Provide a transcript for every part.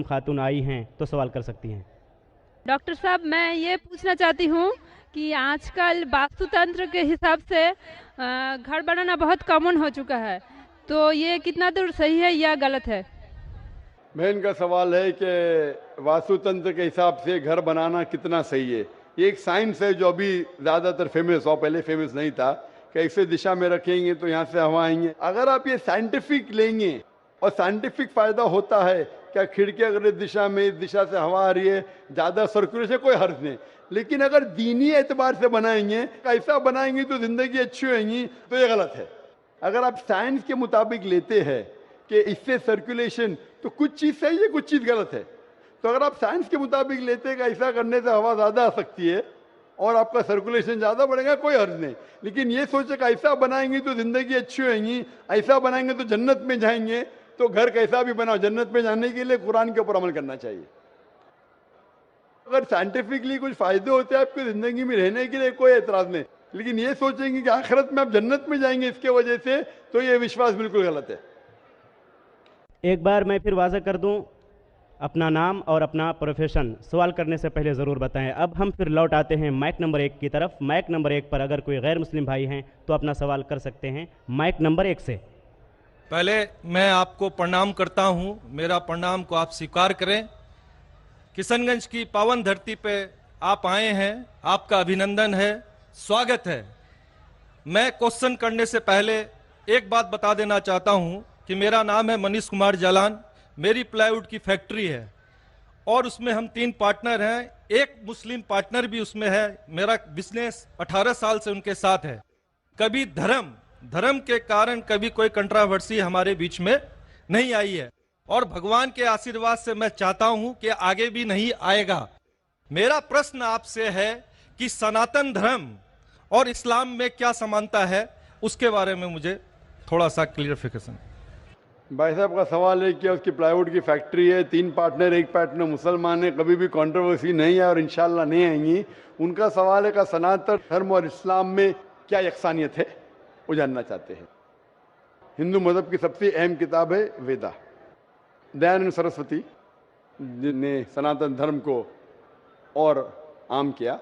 खातून आई हैं तो सवाल कर सकती हैं। डॉक्टर साहब, मैं ये पूछना चाहती हूँ कि आजकल वास्तु तंत्र के हिसाब से घर बनाना बहुत कॉमन हो चुका है, तो ये कितना दूर सही है या गलत है? बहन का सवाल है कि वास्तुतंत्र के हिसाब से घर बनाना कितना सही है। ये एक साइंस है जो अभी ज़्यादातर फेमस हो, पहले फेमस नहीं था। कैसे दिशा में रखेंगे तो यहाँ से हवा आएंगे। अगर आप ये साइंटिफिक लेंगे और साइंटिफिक फायदा होता है, क्या खिड़की अगर इस दिशा में, इस दिशा से हवा आ रही है, ज़्यादा सर्कुलेशन, कोई हर्ज नहीं। लेकिन अगर दीनी एतबार से बनाएंगे, ऐसा बनाएंगे तो जिंदगी अच्छी होगी, तो ये गलत है। अगर आप साइंस के मुताबिक लेते हैं कि इससे सर्कुलेशन, तो कुछ चीज़ सही है, कुछ चीज़ गलत है। तो अगर आप साइंस के मुताबिक लेते हैं कि ऐसा करने से हवा ज़्यादा आ सकती है और आपका सर्कुलेशन ज़्यादा बढ़ेगा, कोई हर्ज नहीं। लेकिन ये सोचे कि ऐसा बनाएंगे तो ज़िंदगी अच्छी होगी, ऐसा बनाएंगे तो जन्नत में जाएंगे, तो घर कैसा भी बनाओ, जन्नत में जाने के लिए कुरान के ऊपर अमल करना चाहिए। अगर साइंटिफिकली कुछ फायदे होते हैं आपकी ज़िंदगी में रहने के लिए, कोई एतराज़ नहीं। लेकिन ये सोचेंगे कि आखिरत में आप जन्नत में जाएंगे इसके वजह से, तो ये विश्वास बिल्कुल गलत है। एक बार मैं फिर वाज़ह कर दूं, अपना नाम और अपना प्रोफेशन सवाल करने से पहले ज़रूर बताएं। अब हम फिर लौट आते हैं माइक नंबर 1 की तरफ। माइक नंबर 1 पर अगर कोई गैर मुस्लिम भाई हैं तो अपना सवाल कर सकते हैं माइक नंबर 1 से। पहले मैं आपको प्रणाम करता हूं, मेरा प्रणाम को आप स्वीकार करें। किशनगंज की पावन धरती पे आप आए हैं, आपका अभिनंदन है, स्वागत है। मैं क्वेश्चन करने से पहले एक बात बता देना चाहता हूं कि मेरा नाम है मनीष कुमार जालान, मेरी प्लाईवुड की फैक्ट्री है और उसमें हम 3 पार्टनर हैं, एक मुस्लिम पार्टनर भी उसमें है। मेरा बिजनेस 18 साल से उनके साथ है। कभी धर्म के कारण कभी कोई कंट्रावर्सी हमारे बीच में नहीं आई है और भगवान के आशीर्वाद से मैं चाहता हूं कि आगे भी नहीं आएगा। मेरा प्रश्न आपसे है कि सनातन धर्म और इस्लाम में क्या समानता है, उसके बारे में मुझे थोड़ा सा क्लियरिफिकेशन। भाई साहब का सवाल है कि उसकी प्लाईवुड की फैक्ट्री है, 3 पार्टनर, एक पार्टनर मुसलमान है, कभी भी कंट्रोवर्सी नहीं है और इंशाल्लाह नहीं आएंगी। उनका सवाल है कि सनातन धर्म और इस्लाम में क्या यकसानियत है, वो जानना चाहते हैं। हिंदू मजहब की सबसे अहम किताब है वेदा। दयानंद सरस्वती ने सनातन धर्म को और आम किया।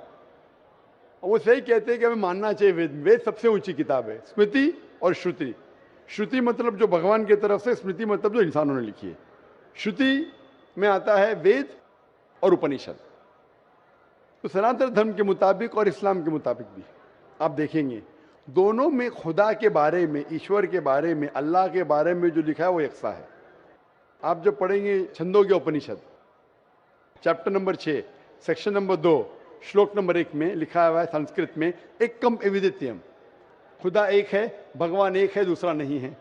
वो सही कहते हैं कि हमें मानना चाहिए वेद। वेद सबसे ऊंची किताब है। स्मृति और श्रुति। श्रुति मतलब जो भगवान की तरफ से, स्मृति मतलब जो इंसानों ने लिखी है। श्रुति में आता है वेद और उपनिषद। तो सनातन धर्म के मुताबिक और इस्लाम के मुताबिक भी आप देखेंगे, दोनों में खुदा के बारे में, ईश्वर के बारे में, अल्लाह के बारे में जो लिखा है वो यकसा है। आप जब पढ़ेंगे छंदोग्य उपनिषद चैप्टर नंबर 6 सेक्शन नंबर 2 श्लोक नंबर 1 में लिखा हुआ है संस्कृत में, एकम एविदित्यम, खुदा एक है, भगवान एक है, दूसरा नहीं है।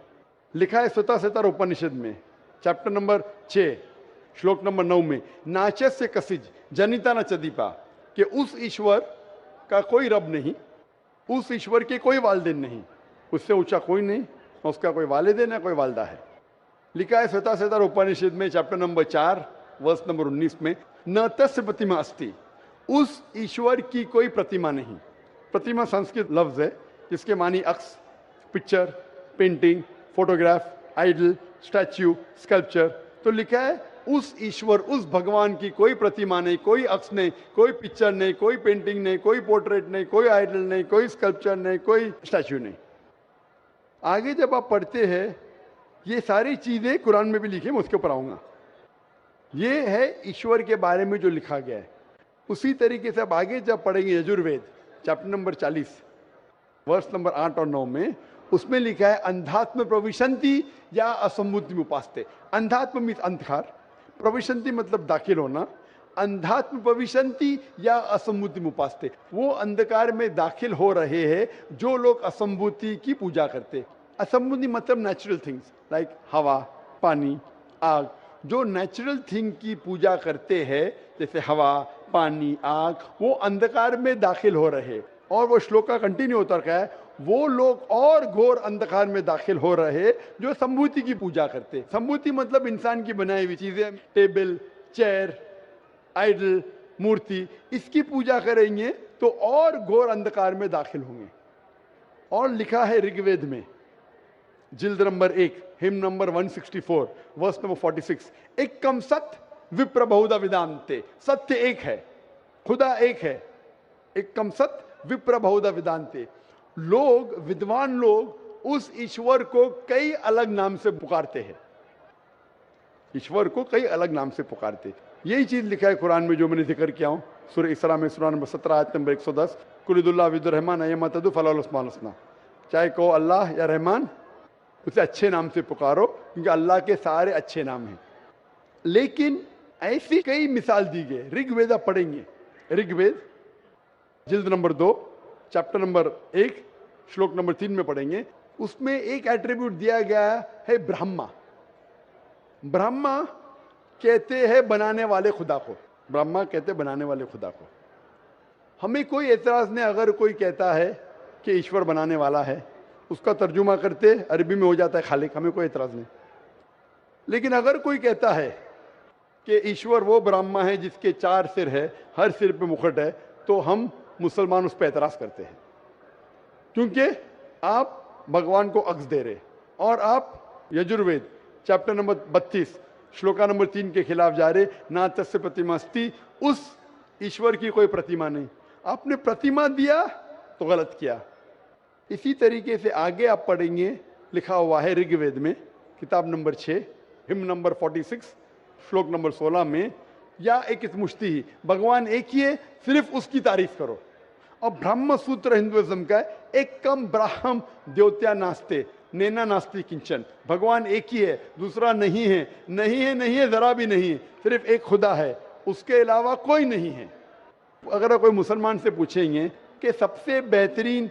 लिखा है स्वतः उपनिषद में चैप्टर नंबर 6 श्लोक नंबर 9 में, नाचस्य कसिज जनिता न चदीपा, कि उस ईश्वर का कोई रब नहीं, उस ईश्वर के कोई वालिदैन नहीं, उससे ऊंचा कोई नहीं, उसका कोई वालिदैन है, कोई वालदा है। लिखा है स्वतः उपनिषद में चैप्टर नंबर 4 वर्स नंबर 19 में, न तस्य प्रतिमा अस्ति, उस ईश्वर की कोई प्रतिमा नहीं। प्रतिमा संस्कृत लफ्ज है जिसके मानी अक्स, picture, painting, photograph, idol, statue, sculpture. तो लिखा है उस ईश्वर, उस भगवान की कोई प्रतिमा नहीं, कोई अक्स नहीं, कोई पिक्चर नहीं, कोई पेंटिंग नहीं, कोई पोर्ट्रेट नहीं, कोई आइडल नहीं, कोई स्कल्पचर नहीं, कोई स्टैच्यू नहीं। आगे जब आप पढ़ते हैं, ये सारी चीजें कुरान में भी लिखी, मैं उसके ऊपर आऊंगा। ये है ईश्वर के बारे में जो लिखा गया है। उसी तरीके से अब आगे जब पढ़ेंगे यजुर्वेद चैप्टर नंबर 40 वर्ष नंबर 8 और 9 में, उसमें लिखा है अंधात्म प्रविशंति या असंबुद्धि उपास्ते। अंधात्म मीन्स अंधकार, प्रविशंति मतलब दाखिल होना, अंधात्म प्रविशंति या असंबुद्धि उपास्ते, वो अंधकार में दाखिल हो रहे हैं जो लोग असंबुद्धि की पूजा करते। असंबुद्धि मतलब नेचुरल थिंग्स लाइक हवा, पानी, आग, जो नेचुरल थिंग की पूजा करते हैं जैसे हवा, पानी, आग, वो अंधकार में दाखिल हो रहे। और वो श्लोक का कंटिन्यू होता रहा है, वो लोग और घोर अंधकार में दाखिल हो रहे जो संभूति की पूजा करते। संभूति मतलब इंसान की बनाई हुई चीजें, टेबल, चेयर, आइडल, मूर्ति, इसकी पूजा करेंगे तो और घोर अंधकार में दाखिल होंगे। और लिखा है ऋग्वेद में जिल्द number 1 hymn number 164 verse number 46, एकम सत विप्र बहुधा विदांते, सत्य एक है, खुदा एक है, एक कम सत्य विप्र बहुधा विदांते। लोग, विद्वान लोग उस ईश्वर को कई अलग नाम से पुकारते हैं, ईश्वर को कई अलग नाम से पुकारते। यही चीज लिखा है कुरान में जो मैंने जिक्र किया हूं, सूरह इसरा में सूरह नंबर 17 आयत नंबर 110, कुलिदुल्लाह विदुर रहमान अय्यमा तदु फलाल उस्मान हसना, चाहे कहो अल्लाह या रहमान, उसे अच्छे नाम से पुकारो, क्योंकि अल्लाह के सारे अच्छे नाम हैं। लेकिन ऐसी कई मिसाल दी गई। ऋग्वेद आप पढ़ेंगे, ऋग्वेद जिल्द नंबर 2 चैप्टर नंबर 1 श्लोक नंबर 3 में पढ़ेंगे, उसमें एक एट्रीब्यूट दिया गया है ब्रह्मा। ब्रह्मा कहते हैं बनाने वाले खुदा को, ब्रह्मा कहते हैं बनाने वाले खुदा को। हमें कोई एतराज नहीं अगर कोई कहता है कि ईश्वर बनाने वाला है, उसका तर्जुमा करते अरबी में हो जाता है खालिक, हमें कोई एतराज नहीं। लेकिन अगर कोई कहता है कि ईश्वर वो ब्रह्मा है जिसके 4 सिर है, हर सिर पे मुकुट है, तो हम मुसलमान उस पर एतराज करते हैं, क्योंकि आप भगवान को अक्स दे रहे और आप Yajurveda chapter number 32 shloka number 3 के खिलाफ जा रहे। ना तस्य प्रतिमास्ति, उस ईश्वर की कोई प्रतिमा नहीं, आपने प्रतिमा दिया तो गलत किया। इसी तरीके से आगे आप पढ़ेंगे, लिखा हुआ है ऋग्वेद में किताब नंबर 6 हिम नंबर 46 श्लोक नंबर 16 में, या एक मुश्ती ही, भगवान एक ही है, सिर्फ उसकी तारीफ करो। और ब्रह्म सूत्र हिंदुइज्म का है, एक कम ब्राह्म द्योत्या नास्ते नैना नास्ति किंचन, भगवान एक ही है, दूसरा नहीं है, नहीं है, नहीं है, जरा भी नहीं है, सिर्फ एक खुदा है, उसके अलावा कोई नहीं है। अगर कोई मुसलमान से पूछेंगे कि सबसे बेहतरीन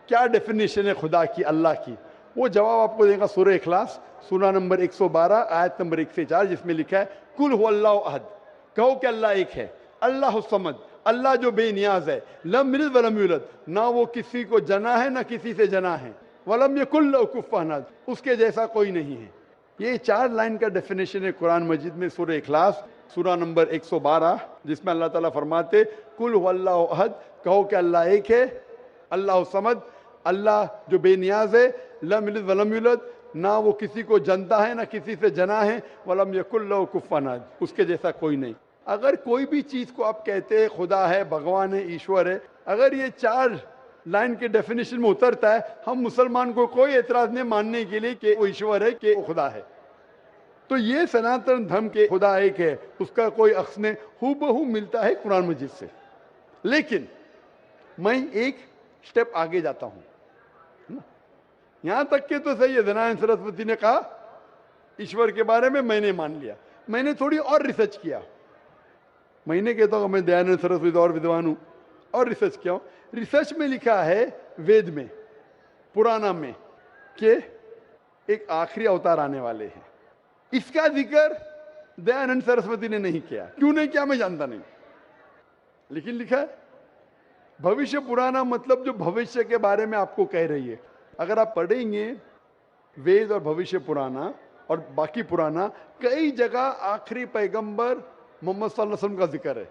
क्या डेफिनेशन है खुदा की, अल्लाह की, वो जवाब आपको देगा सूरह इखलास सूरा नंबर 112 आयत नंबर 1 से 4, जिसमें लिखा है कुल हुवल्लाहु अहद, कहो कि अल्लाह एक है, अल्लाह समद, अल्लाह जो बेनियाज है, लम यलिद वलम यूलद, ना वो किसी को जना है ना किसी से जना है, वलम यकुल लहू कुफुवन अहद, उसके जैसा कोई नहीं है। ये 4 लाइन का डेफिनेशन है कुरान मजीद में सूरह इखलास सूरा नंबर 112, जिसमें अल्लाह ताला फरमाते कुल हुवल्लाहु अहद, कहो कि अल्लाह एक है, अल्लाह समद, अल्लाह जो बेनियाज है, लम यलिद वलम यूलद, ना वो किसी को जनता है ना किसी से जना है, वलम यकुल लहू कुफुवन अहद, उसके जैसा कोई नहीं। अगर कोई भी चीज को आप कहते हैं खुदा है, भगवान है, ईश्वर है, अगर ये 4 लाइन के डेफिनेशन में उतरता है, हम मुसलमान को कोई एतराज नहीं मानने के लिए कि वो ईश्वर है, कि वो खुदा है। तो ये सनातन धर्म के खुदा एक है, उसका कोई अक्स नहीं, हूबहू मिलता है कुरान मजीद से। लेकिन मैं एक स्टेप आगे जाता हूं, यहां तक के तो सही है, दयानंद सरस्वती ने कहा ईश्वर के बारे में, मैंने मान लिया। मैंने थोड़ी और रिसर्च किया, मैंने कहता हूं मैं दयानंद सरस्वती और विद्वान हूं, और रिसर्च किया हूं। रिसर्च में लिखा है वेद में, पुराना में, कि एक आखिरी अवतार आने वाले हैं। इसका जिक्र दयानंद सरस्वती ने नहीं किया, क्यों नहीं किया मैं जानता नहीं, लेकिन लिखा है भविष्य पुराना, मतलब जो भविष्य के बारे में आपको कह रही है। अगर आप पढ़ेंगे वेद और भविष्य पुराना और बाकी पुराना, कई जगह आखिरी पैगंबर मोहम्मद सल्लल्लाहु अलैहि वसल्लम का जिक्र है।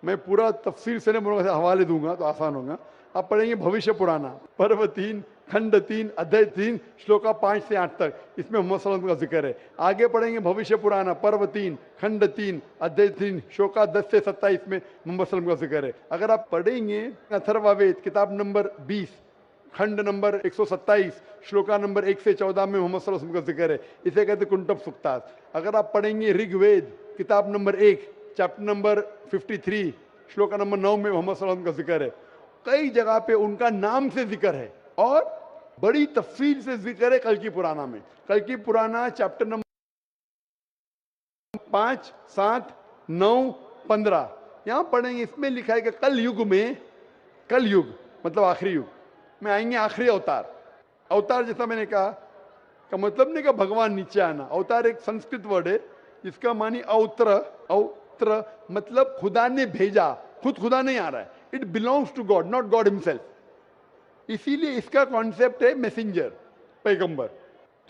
मैं पूरा तफसीर से हवाले दूंगा तो आसान होगा। आप पढ़ेंगे भविष्य पुराना पर्व 3 खंड 3 अध्याय 3 श्लोका 5 से 8 तक, इसमें मोहम्मद सल्लल्लाहु अलैहि वसल्लम का जिक्र है। आगे पढ़ेंगे भविष्य पुराना पर्व 3 खंड 3 अध्याय 3 श्लोका 10 से 27 में मोहम्मद सल्लल्लाहु अलैहि वसल्लम का जिक्र है। अगर आप पढ़ेंगे अथर्ववेद किताब नंबर 20 खंड नंबर 127 श्लोका नंबर 1 से 14 में मोहम्मद सल्लल्लाहु अलैहि वसल्लम का जिक्र है, इसे कहते कुंटब सुक्तास। अगर आप पढ़ेंगे ऋग्वेद किताब number 1 chapter number 53 shloka number 9 में मोहम्मद सल्लल्लाहु अलैहि वसल्लम का जिक्र है। कई जगह पे उनका नाम से जिक्र है और बड़ी तफसील से जिक्र है कल की पुराना में। कल की पुराना चैप्टर नंबर 5, 7, 9, 15 यहां पढ़ेंगे। इसमें लिखा है कि कल युग में, कल युग मतलब आखिरी युग में आएंगे आखिरी अवतार। अवतार जैसा मैंने कहा का मतलब नहीं कि भगवान नीचे आना। अवतार एक संस्कृत वर्ड है जिसका मानी अवत्र, अवत्र मतलब खुदा ने भेजा, खुद खुदा नहीं आ रहा है, it belongs to God, not God himself. इसीलिए इसका कॉन्सेप्ट है मैसेंजर, पैगंबर।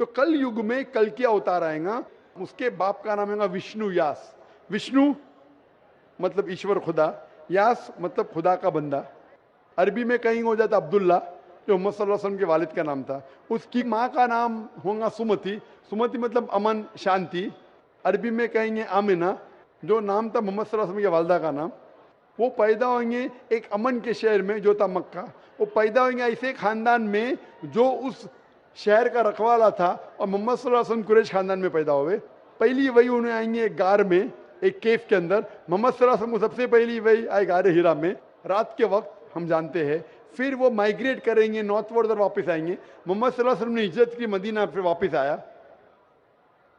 तो कल युग में कल की अवतार आएगा, उसके बाप का नाम है विष्णु यास। विष्णु मतलब ईश्वर खुदा, यास मतलब खुदा का बंदा। अरबी में कहीं हो जाता अब्दुल्ला जो मोहम्मद सल्लल्लाहु अलैहि वसल्लम के वालिद का नाम था। उसकी माँ का नाम होगा सुमति, सुमति मतलब अमन शांति। अरबी में कहेंगे आमिना, जो नाम था मोहम्मद सल्लल्लाहु अलैहि वसल्लम की वालदा का नाम, वो पैदा होंगे एक अमन के शहर में जो था मक्का। वो पैदा होंगे ऐसे खानदान में जो उस शहर का रखवाला था, और मोहम्मद सल्लल्लाहु अलैहि वसल्लम कुरैश खानदान में पैदा हुए। पहली वही उन्हें आएंगे एक गार में, एक केव के अंदर। मोहम्मद सल्लल्लाहु अलैहि वसल्लम को सबसे पहली वही आए गार हिरा में रात के वक्त, हम जानते हैं। फिर वो माइग्रेट करेंगे नॉर्थ वर्ड और वापस आएंगे। मोहम्मद सल्लल्लाहु अलैहि वसल्लम ने हिजरत की, मदीना फिर वापस आया।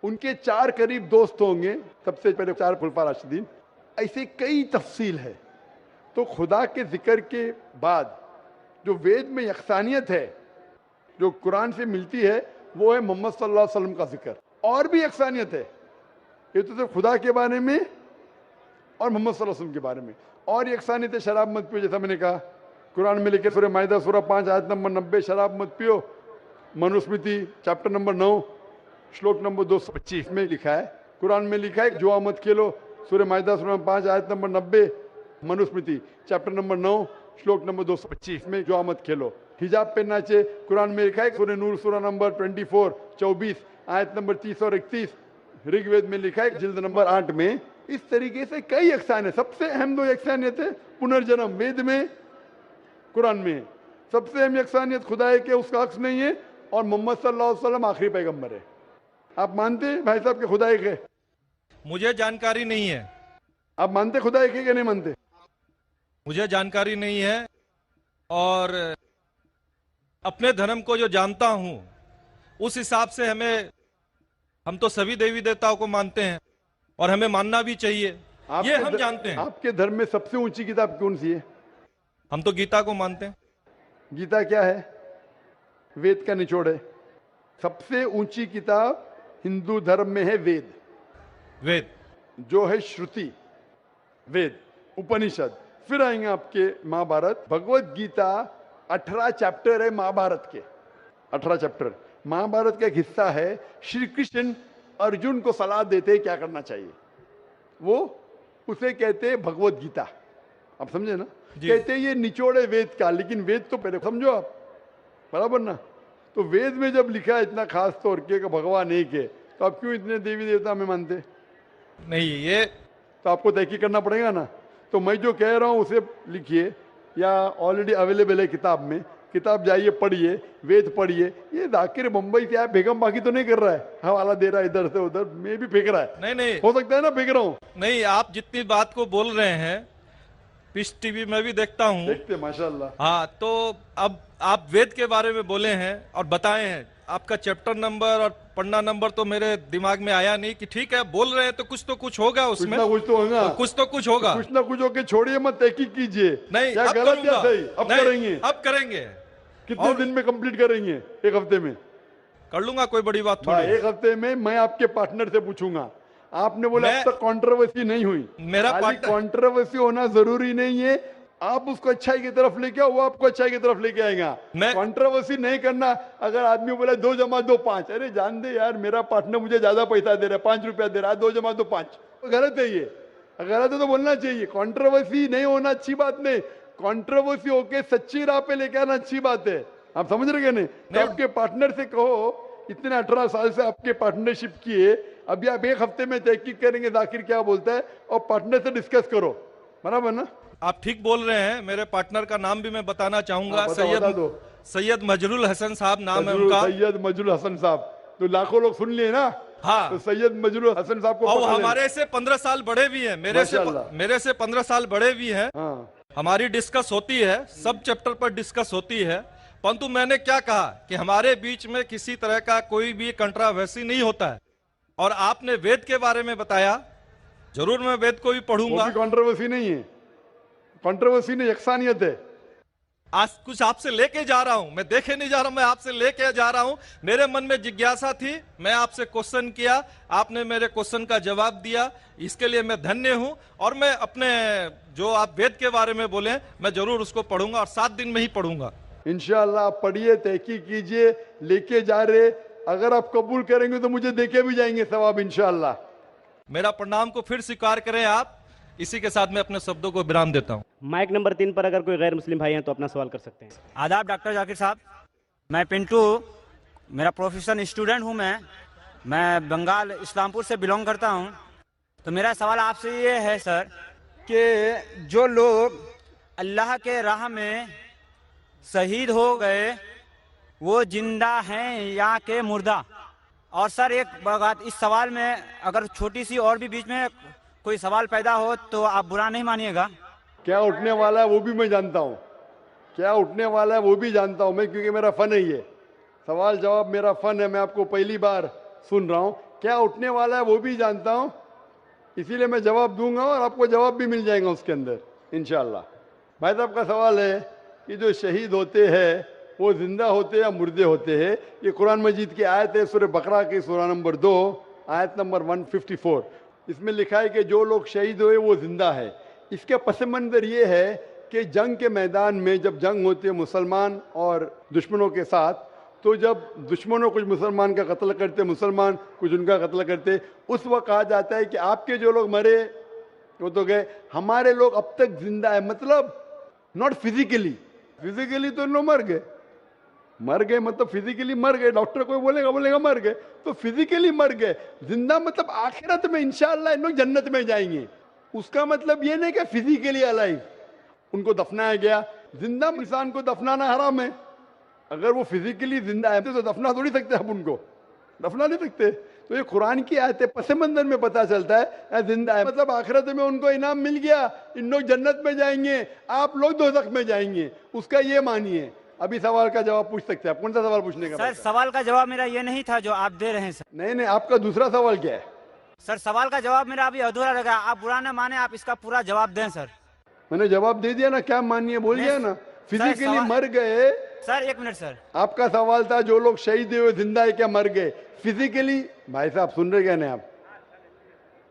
उनके 4 करीब दोस्त होंगे, सबसे पहले 4 खुलफा राशिदीन। ऐसे कई तफसील है। तो खुदा के जिक्र के बाद जो वेद में यकसानियत है, जो कुरान से मिलती है, वो है मोहम्मद सल्लल्लाहु अलैहि वसल्लम का जिक्र। और भी यकसानियत है, ये तो सिर्फ खुदा के बारे में और मोहम्मद सल्लल्लाहु अलैहि वसल्लम के बारे में। और यकसानियत है, शराब मत पियो, जैसा मैंने कहा कुरान में लिखे सूरह माइदा सूरह 5 आयत नंबर 90, शराब मत पियो। मनुस्मृति चैप्टर नंबर 9 श्लोक नंबर 225 में लिखा है, कुरान में लिखा है जुआ मत खेलो, सूरह माइदा सूरह 5 आयत नंबर 90, मनुस्मृति चैप्टर नंबर 9 श्लोक नंबर 225 में जुआ मत खेलो। हिजाब पहनना चाहिए, कुरान में लिखा है सूरह नूर सूरह नंबर 24 आयत नंबर 30 और 31, ऋग्वेद में लिखा है जिल्द नंबर 8 में। इस तरीके से कई यकसानियत, सबसे अहम 2 यकसानियत है पुनर्जन्म, वेद में कुरान में। सबसे अहम यकसानियत खुदा है कि उसका अक्स नहीं है, और मोहम्मद सल्लल्लाहु अलैहि वसल्लम आखिरी पैगंबर है। आप मानते हैं भाई साहब के खुदा एक है? मुझे जानकारी नहीं है। आप मानते खुदा एक है कि नहीं मानते? मुझे जानकारी नहीं है, और अपने धर्म को जो जानता हूं उस हिसाब से हम तो सभी देवी देवताओं को मानते हैं, और हमें मानना भी चाहिए, ये हम जानते हैं। आपके धर्म में सबसे ऊंची किताब कौन सी है? हम तो गीता को मानते हैं। गीता क्या है? वेद का निचोड़ है। सबसे ऊंची किताब हिंदू धर्म में है वेद। वेद जो है श्रुति, वेद, उपनिषद। फिर आएंगे आपके महाभारत। भगवत गीता 18 चैप्टर है महाभारत के, 18 चैप्टर महाभारत का एक हिस्सा है। श्री कृष्ण अर्जुन को सलाह देते हैं क्या करना चाहिए, वो उसे कहते हैं भगवत गीता। आप समझे ना? कहते हैं ये निचोड़ है वेद का, लेकिन वेद तो पहले समझो आप, बराबर ना? तो वेद में जब लिखा है इतना खास तौर के भगवान एक है, तो आप क्यों इतने देवी देवता में मानते नहीं? ये तो आपको तहकीक करना पड़ेगा ना। तो मैं जो कह रहा हूं उसे लिखिए, या ऑलरेडी अवेलेबल है किताब में, किताब जाइए पढ़िए, वेद पढ़िए। ये जाकिर मुंबई से आया बेगम बाकी तो नहीं कर रहा है, हवाला दे रहा है इधर से उधर, मैं भी फेंक रहा है। नहीं हो सकता है ना फेंक रहा हूँ। नहीं, आप जितनी बात को बोल रहे हैं पीस टीवी में भी देखता हूँ, देखते माशाल्लाह। हाँ, तो अब आप वेद के बारे में बोले हैं और बताए हैं, आपका चैप्टर नंबर और पन्ना नंबर तो मेरे दिमाग में आया नहीं कि ठीक है बोल रहे हैं तो कुछ होगा उसमें, कुछ तो होगा, कुछ तो कुछ होगा, कुछ ना कुछ होके छोड़िए मत, तहकीक कीजिए। नहीं क्या अब गलत या सही? अब नहीं, करेंगे। अब करेंगे। कितने दिन में कंप्लीट करेंगे? 1 हफ्ते में कर लूंगा, कोई बड़ी बात थोड़ी। 1 हफ्ते में मैं आपके पार्टनर से पूछूंगा। आपने बोला अब तक कंट्रोवर्सी नहीं हुई। मेरा कंट्रोवर्सी होना जरूरी नहीं है, आप उसको अच्छाई की तरफ लेके आओ, वो आपको अच्छाई की तरफ लेके आएगा। कंट्रोवर्सी नहीं करना। अगर आदमी बोला 2 जमा 2 5, अरे जान दे यार, मेरा पार्टनर मुझे ज्यादा पैसा दे रहा है, 5 रुपया दे रहा है, 2 जमा 2 5, गलत है ये। गलत है तो बोलना चाहिए। कंट्रोवर्सी नहीं होना अच्छी बात नहीं, कंट्रोवर्सी होके सच्ची राह पे लेके आना अच्छी बात है। आप समझ रहे हैं? नहीं आपके पार्टनर से कहो, इतने 18 साल से आपके पार्टनरशिप किए, अभी आप 1 हफ्ते में तहकीक करेंगे जाकिर क्या बोलता है, और पार्टनर से डिस्कस करो, बराबर ना? आप ठीक बोल रहे हैं। मेरे पार्टनर का नाम भी मैं बताना चाहूंगा। सैयद मजरुल हसन साहब नाम है उनका। सैयद मजरुल हसन साहब तो लाखों लोग सुन लिए ना। हाँ, तो सैयद मजरुल हसन साहब को और हमारे से 15 साल बड़े भी हैं, मेरे से 15 साल बड़े भी हैं। हाँ। हमारी डिस्कस होती है, सब चैप्टर पर डिस्कस होती है, परंतु मैंने क्या कहा कि हमारे बीच में किसी तरह का कोई भी कंट्रोवर्सी नहीं होता है। और आपने वेद के बारे में बताया, जरूर मैं वेद को भी पढ़ूंगा। कंट्रोवर्सी नहीं है, कंट्रोवर्सी नहीं, यकसानियत है। आज कुछ आपसे लेके जा रहा हूं, मैं देखे नहीं जा रहा हूं, मैं आपसे लेके जा रहा हूं। मेरे मन में जिज्ञासा थी, मैं आपसे क्वेश्चन किया, आपने मेरे क्वेश्चन का जवाब दिया, इसके लिए मैं धन्य हूं। और मैं अपने जो आप वेद के बारे में बोले, मैं जरूर उसको पढ़ूंगा, और 7 दिन में ही पढ़ूंगा इंशाअल्लाह। आप पढ़िए, तहकीक कीजिए, लेके जा रहे, अगर आप कबूल करेंगे तो मुझे देके भी जाएंगे सवाब इंशाअल्लाह। मेरा प्रणाम को फिर स्वीकार करें आप। इसी के साथ मैं अपने शब्दों को विराम देता हूं। माइक नंबर 3 पर अगर कोई गैर मुस्लिम भाई हैं तो अपना सवाल कर सकते हैं। आदाब डॉक्टर जाकिर साहब, मैं पिंटू, मेरा प्रोफेशन स्टूडेंट हूं। मैं बंगाल इस्लामपुर से बिलोंग करता हूं। तो मेरा सवाल आपसे ये है सर कि जो लोग अल्लाह के राह में शहीद हो गए वो जिंदा हैं या के मुर्दा। और सर एक बात इस सवाल में अगर छोटी सी और भी बीच में कोई सवाल पैदा हो तो आप बुरा नहीं मानिएगा। क्या उठने वाला है वो भी मैं जानता हूँ, क्या उठने वाला है वो भी जानता हूँ मैं, क्योंकि मेरा फन है ये सवाल जवाब, मेरा फन है। मैं आपको पहली बार सुन रहा हूँ। क्या उठने वाला है वो भी जानता हूँ, इसीलिए मैं जवाब दूंगा और आपको जवाब भी मिल जाएगा उसके अंदर इंशाल्लाह। भाई साहब का सवाल है कि जो शहीद होते हैं वो जिंदा होते हैं या मुर्दे होते हैं। ये कुरान मजीद की आयत है, सूरह बकरा की सूरह नंबर 2 आयत नंबर 154। इसमें लिखा है कि जो लोग शहीद हुए वो जिंदा है। इसके पस मंजर ये है कि जंग के मैदान में जब जंग होती है मुसलमान और दुश्मनों के साथ, तो जब दुश्मनों कुछ मुसलमान का कत्ल करते, मुसलमान कुछ उनका कत्ल करते, उस वक्त कहा जाता है कि आपके जो लोग मरे वो तो गए, हमारे लोग अब तक जिंदा है। मतलब नॉट फिजिकली, फिजिकली तो लोग मर गए, मर गए मतलब फिजिकली मर गए, डॉक्टर कोई बोलेगा मर गए, तो फिजिकली मर गए। जिंदा मतलब आखिरत में इंशाअल्लाह इन लोग जन्नत में जाएंगे। उसका मतलब ये नहीं कि फिजिकली अलाइव उनको दफनाया गया। जिंदा इंसान को दफनाना हराम है। अगर वो फिजिकली जिंदा है तो दफना थोड़ी सकते आप उनको, दफना नहीं सकते। तो ये कुरान की आयत है, पस मंजर में पता चलता है जिंदा है मतलब आखिरत में उनको इनाम मिल गया, इन लोग जन्नत में जाएंगे, आप लोग दोज़ख में जाएंगे। उसका ये मानिए। अभी सवाल का जवाब पूछ सकते हैं आप। कौन सा सवाल पूछने का? सर सवाल का जवाब मेरा ये नहीं था जो आप दे रहे हैं सर। नहीं, आपका दूसरा सवाल क्या है? सर सवाल का जवाब मेरा अभी अधूरा लगा, आप बुरा न माने, आप इसका पूरा जवाब दें सर। मैंने जवाब दे दिया ना, क्या मानिए बोल दिया ना। फिजिकली मर गए सर। एक मिनट सर, आपका सवाल था जो लोग शहीद हुए जिंदा है क्या मर गए फिजिकली। भाई साहब सुन रहे क्या नहीं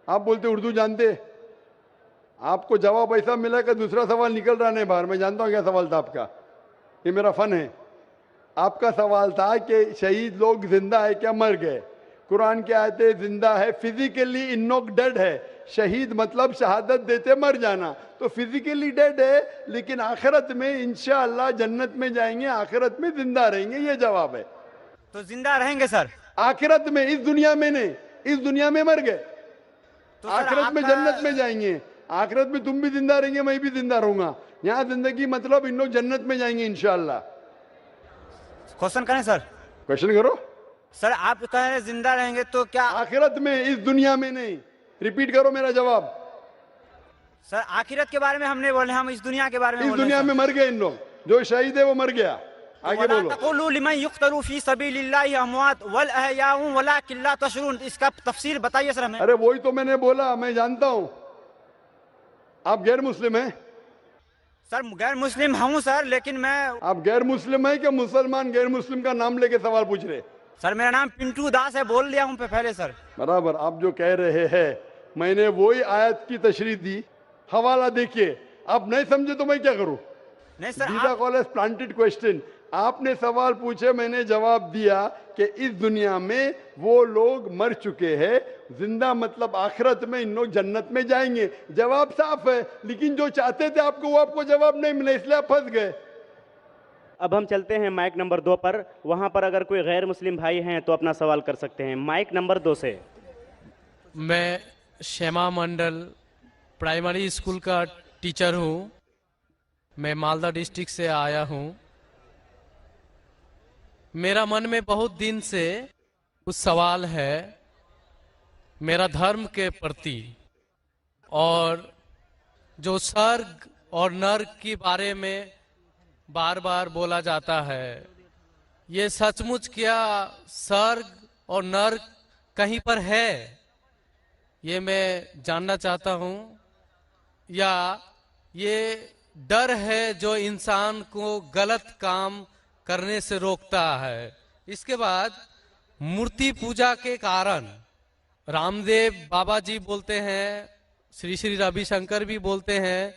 आप बोलते उर्दू जानते, आपको जवाब ऐसा मिला कि दूसरा सवाल निकल रहा नहीं बाहर। मैं जानता हूं क्या सवाल था आपका, ये मेरा फन है। आपका सवाल था कि शहीद लोग जिंदा है क्या मर गए। कुरान की आयतें जिंदा है, फिजिकली इन लोग डेड है। शहीद मतलब शहादत देते मर जाना, तो फिजिकली डेड है लेकिन आखिरत में इंशाअल्लाह जन्नत में जाएंगे, आखिरत में जिंदा रहेंगे। ये जवाब है। तो जिंदा रहेंगे सर आखिरत में, इस दुनिया में नहीं, इस दुनिया में मर गए तो आखिरत में जन्नत में जाएंगे। आखिरत में तुम भी जिंदा रहेंगे, मैं भी जिंदा रहूंगा। यहाँ जिंदगी मतलब इन लोग जन्नत में जाएंगे इंशाअल्लाह। क्वेश्चन करें सर? क्वेश्चन करो सर। आप कह रहे हैं जिंदा रहेंगे तो क्या आखिरत में, इस दुनिया में नहीं? रिपीट करो मेरा जवाब। सर आखिरत के बारे में हम नहीं बोले, हम इस दुनिया के बारे में इस बोल रहे दुनिया हैं में मर गए इन लोग, जो शहीद है वो मर गया। आगे बोलो। तक़ूलू लिमन युक़्तलू फी सबीलिल्लाहि अमवात वल अहयाउ वलाकिन ला तशऊरून। इसका तफसील बताइए सर हमें। अरे वही तो मैंने बोला, मैं जानता हूं आप गैर मुस्लिम हैं। सर गैर मुस्लिम हूँ सर, लेकिन मैं आप गैर मुस्लिम है कि मुसलमान गैर मुस्लिम का नाम लेके सवाल पूछ रहे? सर मेरा नाम पिंटू दास है, बोल दिया हूँ पहले सर। बराबर। आप जो कह रहे हैं मैंने वही आयत की तशरीह दी, हवाला देखिए। आप नहीं समझे तो मैं क्या करूं? नहीं सर, दीदा कॉलेज प्लांटेड क्वेश्चन। आपने सवाल पूछे, मैंने जवाब दिया कि इस दुनिया में वो लोग मर चुके हैं, जिंदा मतलब आखिरत में इन लोग जन्नत में जाएंगे। जवाब साफ है, लेकिन जो चाहते थे आपको वो आपको जवाब नहीं मिला, इसलिए आप फंस गए। अब हम चलते हैं माइक नंबर 2 पर। वहां पर अगर कोई गैर मुस्लिम भाई हैं तो अपना सवाल कर सकते हैं माइक नंबर 2 से। मैं श्यामा मंडल प्राइमरी स्कूल का टीचर हूँ। मैं मालदा डिस्ट्रिक्ट से आया हूँ। मेरा मन में बहुत दिन से कुछ सवाल है मेरा धर्म के प्रति, और जो स्वर्ग और नर्क के बारे में बार बार बोला जाता है, ये सचमुच क्या स्वर्ग और नर्क कहीं पर है? ये मैं जानना चाहता हूँ, या ये डर है जो इंसान को गलत काम करने से रोकता है। इसके बाद मूर्ति पूजा के कारण रामदेव बाबा जी बोलते हैं, श्री श्री रविशंकर भी बोलते हैं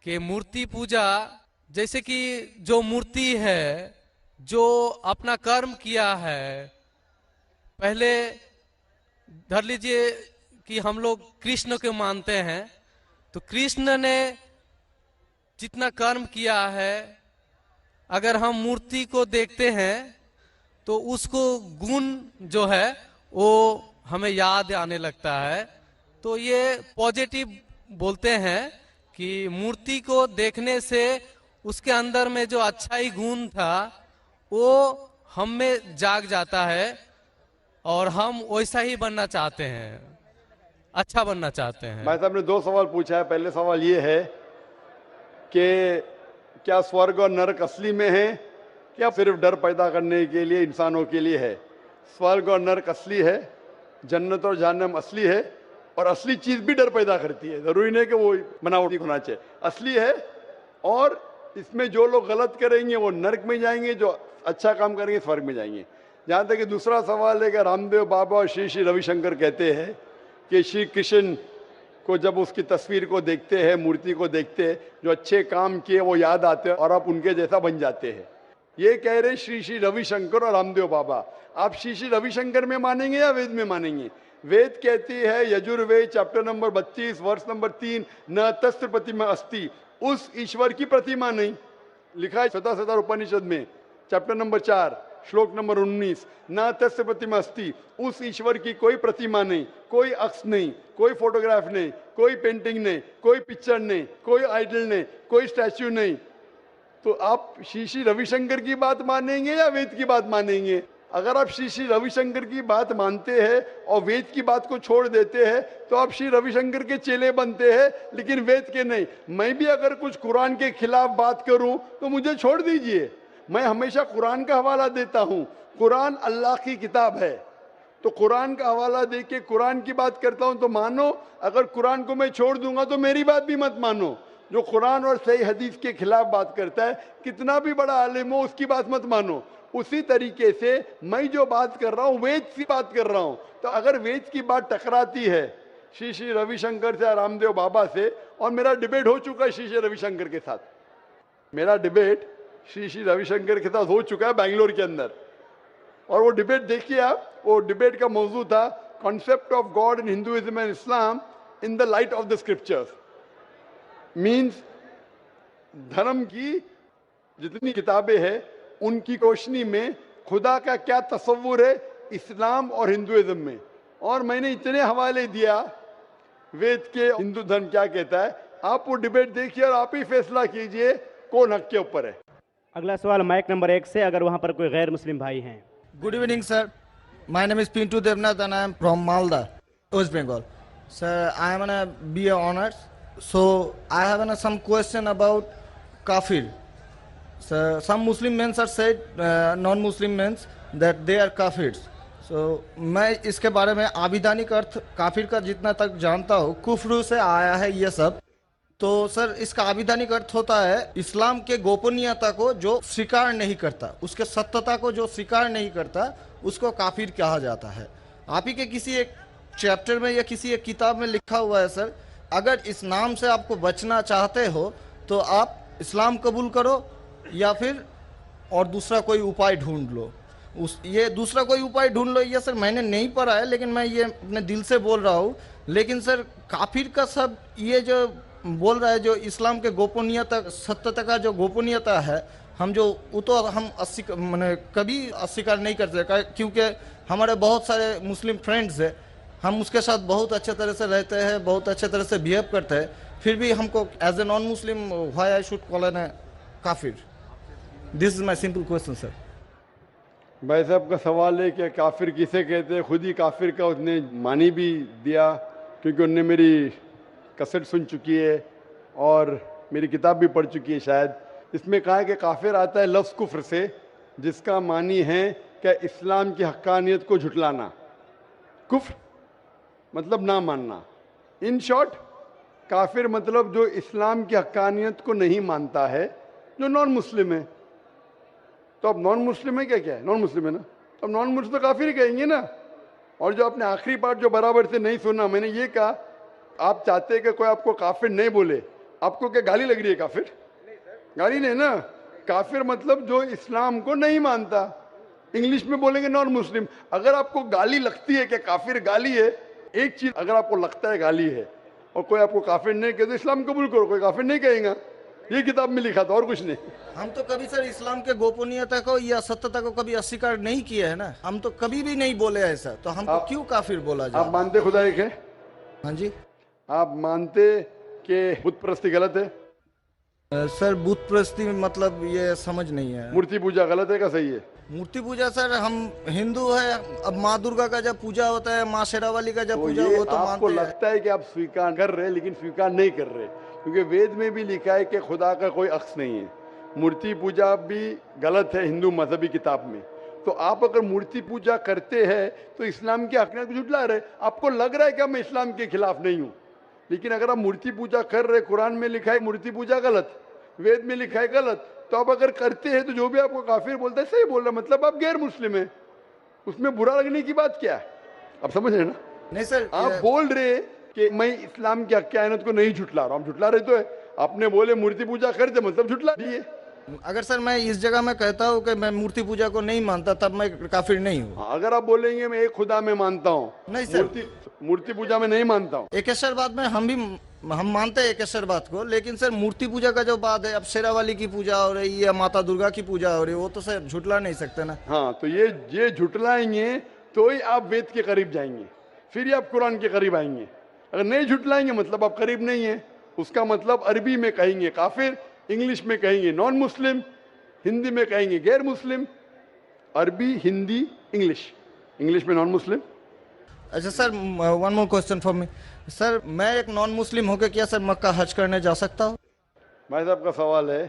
कि मूर्ति पूजा, जैसे कि जो मूर्ति है जो अपना कर्म किया है, पहले धर लीजिए कि हम लोग कृष्ण को मानते हैं, तो कृष्ण ने जितना कर्म किया है, अगर हम मूर्ति को देखते हैं तो उसको गुण जो है वो हमें याद आने लगता है। तो ये पॉजिटिव बोलते हैं कि मूर्ति को देखने से उसके अंदर में जो अच्छाई गुण था वो हम में जाग जाता है और हम वैसा ही बनना चाहते हैं, अच्छा बनना चाहते हैं। भाई साहब ने 2 सवाल पूछा है। पहले सवाल ये है कि क्या स्वर्ग और नरक असली में है क्या सिर्फ डर पैदा करने के लिए इंसानों के लिए है? स्वर्ग और नरक असली है, जन्नत और जहन्नम असली है, और असली चीज भी डर पैदा करती है। जरूरी नहीं कि वो बनावटी होना चाहिए, असली है। और इसमें जो लोग गलत करेंगे वो नरक में जाएंगे, जो अच्छा काम करेंगे स्वर्ग में जाएंगे। जहां तक कि दूसरा सवाल है कि रामदेव बाबा और श्री श्री रविशंकर कहते हैं कि श्री कृष्ण को जब उसकी तस्वीर को देखते हैं, मूर्ति को देखते हैं, जो अच्छे काम किए वो याद आते हैं और आप उनके जैसा बन जाते हैं। ये कह रहे श्री श्री रविशंकर और रामदेव बाबा। आप श्री श्री रविशंकर में मानेंगे या वेद में मानेंगे? वेद कहती है, यजुर्वेद चैप्टर नंबर 32 वर्ष नंबर 3, न तस्त्र प्रतिमा अस्ति, उस ईश्वर की प्रतिमा नहीं। लिखा है श्वेताश्वतर उपनिषद में चैप्टर नंबर 4 श्लोक नंबर 19, न तस्य प्रतिमा अस्ति, उस ईश्वर की कोई प्रतिमा नहीं, कोई अक्ष नहीं, कोई फोटोग्राफ नहीं, कोई पेंटिंग नहीं, कोई पिक्चर नहीं, कोई आइडल नहीं, कोई स्टैच्यू नहीं। तो आप श्री श्री रविशंकर की बात मानेंगे या वेद की बात मानेंगे? अगर आप श्री श्री रविशंकर की बात मानते हैं और वेद की बात को छोड़ देते हैं तो आप श्री रविशंकर के चेले बनते हैं, लेकिन वेद के नहीं। मैं भी अगर कुछ कुरान के खिलाफ बात करूं तो मुझे छोड़ दीजिए। मैं हमेशा कुरान का हवाला देता हूं। कुरान अल्लाह की किताब है, तो कुरान का हवाला दे के कुरान की बात करता हूं तो मानो। अगर कुरान को मैं छोड़ दूंगा तो मेरी बात भी मत मानो। जो कुरान और सही हदीस के खिलाफ बात करता है, कितना भी बड़ा आलिम हो, उसकी बात मत मानो। उसी तरीके से मैं जो बात कर रहा हूं वेद की बात कर रहा हूं। तो अगर वेद की बात टकराती है श्री श्री रविशंकर से, रामदेव बाबा से, और मेरा डिबेट हो चुका है श्री श्री रविशंकर के साथ, मेरा डिबेट श्री श्री रविशंकर के साथ हो चुका है बेंगलोर के अंदर। और वो डिबेट देखिए आप, वो डिबेट का मौजू था concept of God in Hinduism and Islam in the light of the scriptures. Means धर्म की जितनी किताबें हैं उनकी रोशनी में खुदा का क्या तस्वुर है इस्लाम और हिंदुइज्म में। और मैंने इतने हवाले दिया वेद के, हिंदू धर्म क्या कहता है। आप वो डिबेट देखिए और आप ही फैसला कीजिए कौन हक के ऊपर है। अगला सवाल माइक नंबर 1 से, अगर वहां पर कोई गैर मुस्लिम भाई हैं। Good evening, sir. My name is Pintu Devnath and I am from Malda, West Bengal. Sir, I am on a BA honors. So I have some question about kafir. So some Muslim men are said, non-Muslim men that they are kafirs. So मैं इसके बारे में आविधानिक अर्थ काफिर का जितना तक जानता हूँ, कुफ्र से आया है ये सब। तो सर इसका आविधानिक अर्थ होता है इस्लाम के गोपनीयता को जो स्वीकार नहीं करता, उसके सत्यता को जो स्वीकार नहीं करता, उसको काफिर कहा जाता है। आप ही के किसी एक चैप्टर में या किसी एक किताब में लिखा हुआ है सर, अगर इस नाम से आपको बचना चाहते हो तो आप इस्लाम कबूल करो या फिर और दूसरा कोई उपाय ढूंढ लो। ये दूसरा कोई उपाय ढूंढ लो, ये सर मैंने नहीं पढ़ा है, लेकिन मैं ये अपने दिल से बोल रहा हूँ। लेकिन सर काफिर का सब ये जो बोल रहा है, जो इस्लाम के गोपनीयता, सत्यता का जो गोपनीयता है, हम जो वो तो हम मैंने कभी अस्वीकार नहीं कर सकते, क्योंकि हमारे बहुत सारे मुस्लिम फ्रेंड्स हैं, हम उसके साथ बहुत अच्छे तरह से रहते हैं, बहुत अच्छे तरह से बिहेव करते हैं, फिर भी हमको as a non Muslim why I should call an काफिर? This is my simple question sir. भाई साहब का सवाल है कि काफिर किसे कहते हैं। खुद ही काफिर का उसने मानी भी दिया, क्योंकि उनने मेरी कैसेट सुन चुकी है और मेरी किताब भी पढ़ चुकी है शायद। इसमें कहा है कि काफिर आता है लफ्ज़ कुफ्र से, जिसका मानी है कि इस्लाम की हक्कानियत को झुटलाना। कुफ्र मतलब ना मानना। इन शॉर्ट काफिर मतलब जो इस्लाम की हक्कानियत को नहीं मानता है, जो नॉन मुस्लिम है। तो अब नॉन मुस्लिम है क्या है? नॉन मुस्लिम है ना, तो अब नॉन मुस्लिम तो काफिर ही कहेंगे ना। और जो आपने आखिरी पार्ट जो बराबर से नहीं सुना, मैंने ये कहा आप चाहते हैं कि कोई आपको काफिर नहीं बोले, आपको क्या गाली लग रही है? काफिर गाली नहीं ना। काफिर मतलब जो इस्लाम को नहीं मानता। इंग्लिश में बोलेंगे नॉन मुस्लिम। अगर आपको गाली लगती है कि काफिर गाली है, एक चीज अगर आपको लगता है गाली है और कोई आपको काफिर नहीं कहे तो इस्लाम कबूल करो, कोई काफिर नहीं कहेगा। ये किताब में लिखा था और कुछ नहीं। हम तो कभी सर इस्लाम के गोपनीयता को या सत्यता को कभी अस्वीकार नहीं किया है ना, हम तो कभी भी नहीं बोले ऐसा, तो हमको क्यों काफिर बोला जाए? आप मानते खुदा एक है? हाँ जी। आप मानते कि बुत परस्ती गलत है? सर बुत परस्ती मतलब ये समझ नहीं है। मूर्ति पूजा गलत है का सही है? मूर्ति पूजा सर हम हिंदू है, अब माँ दुर्गा का जब पूजा होता है, माँ शेरावाली का जब तो पूजा ये वो तो आपको मानते हैं। लगता है कि आप स्वीकार कर रहे हैं लेकिन स्वीकार नहीं कर रहे, क्योंकि वेद में भी लिखा है कि खुदा का कोई अक्स नहीं है। मूर्ति पूजा भी गलत है हिंदू मजहबी किताब में। तो आप अगर मूर्ति पूजा करते हैं तो इस्लाम की हकीकत को झुठला रहे। आपको लग रहा है कि मैं इस्लाम के खिलाफ नहीं हूँ, लेकिन अगर आप मूर्ति पूजा कर रहे, कुरान में लिखा है मूर्ति पूजा गलत, वेद में लिखा है गलत, तो आप अगर करते हैं तो जो भी आपको काफिर बोलता है सही बोल रहा है, मतलब आप गैर मुस्लिम है। उसमें बुरा लगने की बात क्या है? आप समझ रहे ना? नहीं सर, आप बोल रहे कि मैं इस्लाम की हक़ को नहीं झुटला रहा हूँ। झुटला रहे तो है, आपने बोले मूर्ति पूजा करते मतलब झुटला दिए। अगर सर मैं इस जगह में कहता हूँ कि मैं मूर्ति पूजा को नहीं मानता तब मैं काफिर नहीं हूँ। अगर आप बोलेंगे मैं एक खुदा में मानता हूँ, नहीं सर, मूर्ति पूजा में नहीं मानता हूँ। एकेश्वरवाद में हम मानते हैं एकेश्वरवाद को, लेकिन सर मूर्ति पूजा का जो बात है, अब शेरावाली की पूजा हो रही है या माता दुर्गा की पूजा हो रही है, वो तो सर झुटला नहीं सकते ना। हाँ, तो ये झुटलाएंगे तो ही आप वेद के करीब जाएंगे, फिर ही आप कुरान के करीब आएंगे। अगर नहीं झुटलाएंगे मतलब आप करीब नहीं है। उसका मतलब अरबी में कहेंगे काफिर, इंग्लिश में कहेंगे नॉन मुस्लिम, हिंदी में कहेंगे गैर मुस्लिम। अरबी, हिंदी, इंग्लिश में नॉन मुस्लिम। अच्छा sir, one more question for me sir, मैं एक नॉन मुस्लिम होकर क्या सर मक्का हज करने जा सकता हूँ? भाई साहब का सवाल है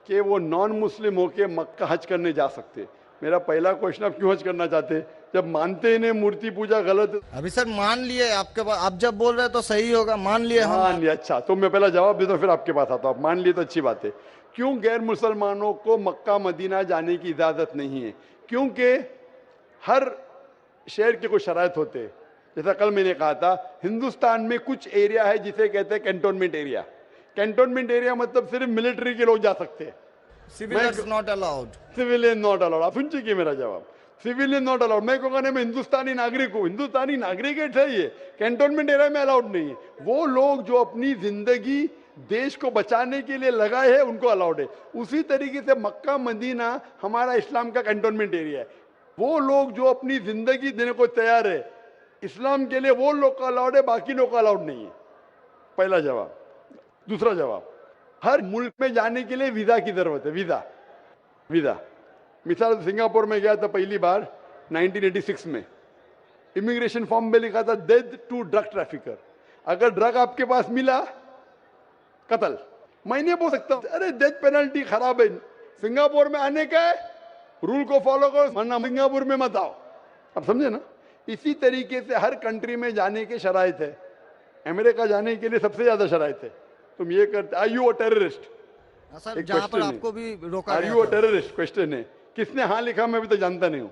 कि वो नॉन मुस्लिम होके मक्का हज करने जा सकते। मेरा पहला क्वेश्चन, आप क्यों हज करना चाहते? जब मानते हैं मूर्ति पूजा गलत। अभी सर मान लिए आपके पास, आप जब बोल रहे हैं तो सही होगा, मान लिए हम। मान लिया, अच्छा तो मैं पहला जवाब देता हूँ फिर आपके पास आता हूँ। मान लिए तो अच्छी बात है। क्यों गैर मुसलमानों को मक्का मदीना जाने की इजाजत नहीं है? क्योंकि हर शहर के कुछ शराइत होते हैं। जैसा कल मैंने कहा था, हिंदुस्तान में कुछ एरिया है जिसे कहते हैं कैंटोनमेंट एरिया। कैंटोनमेंट एरिया मतलब सिर्फ मिलिट्री के लोग जा सकते हैं, civilians not allowed. Civilian not allowed. आप सुन चुके मेरा जवाब, सिविलियन नॉट अलाउड। मैं कहूँगा मैं हिंदुस्तानी नागरिक हूँ, हिंदुस्तानी नागरिक है सही है, कैंटोनमेंट एरिया में अलाउड नहीं है। वो लोग जो अपनी जिंदगी देश को बचाने के लिए लगाए हैं उनको अलाउड है। उसी तरीके से मक्का मदीना हमारा इस्लाम का कैंटोनमेंट एरिया है। वो लोग जो अपनी जिंदगी देने को तैयार है इस्लाम के लिए, वो लोग का अलाउड है, बाकी लोग का अलाउड नहीं है। पहला जवाब। दूसरा जवाब, हर मुल्क में जाने के लिए वीजा की जरूरत है। वीजा मिसाल सिंगापुर में गया था पहली बार 1986 में, इमिग्रेशन फॉर्म में लिखा था डेथ टू ड्रग ट्रैफिकर। अगर ड्रग आपके पास मिला कत्ल। मैं नहीं बोल सकता अरे डेथ पेनल्टी खराब है, सिंगापुर में आने का है, रूल को फॉलो करो वरना सिंगापुर में मत आओ। आप समझे ना? इसी तरीके से हर कंट्री में जाने के शराइत है। अमेरिका जाने के लिए सबसे ज्यादा शराइत है। तुम ये करते, are you a terrorist? Sir जहाँ पर आपको भी रोका, are you a terrorist question है। किसने हाँ लिखा मैं अभी तक जानता नहीं हूँ।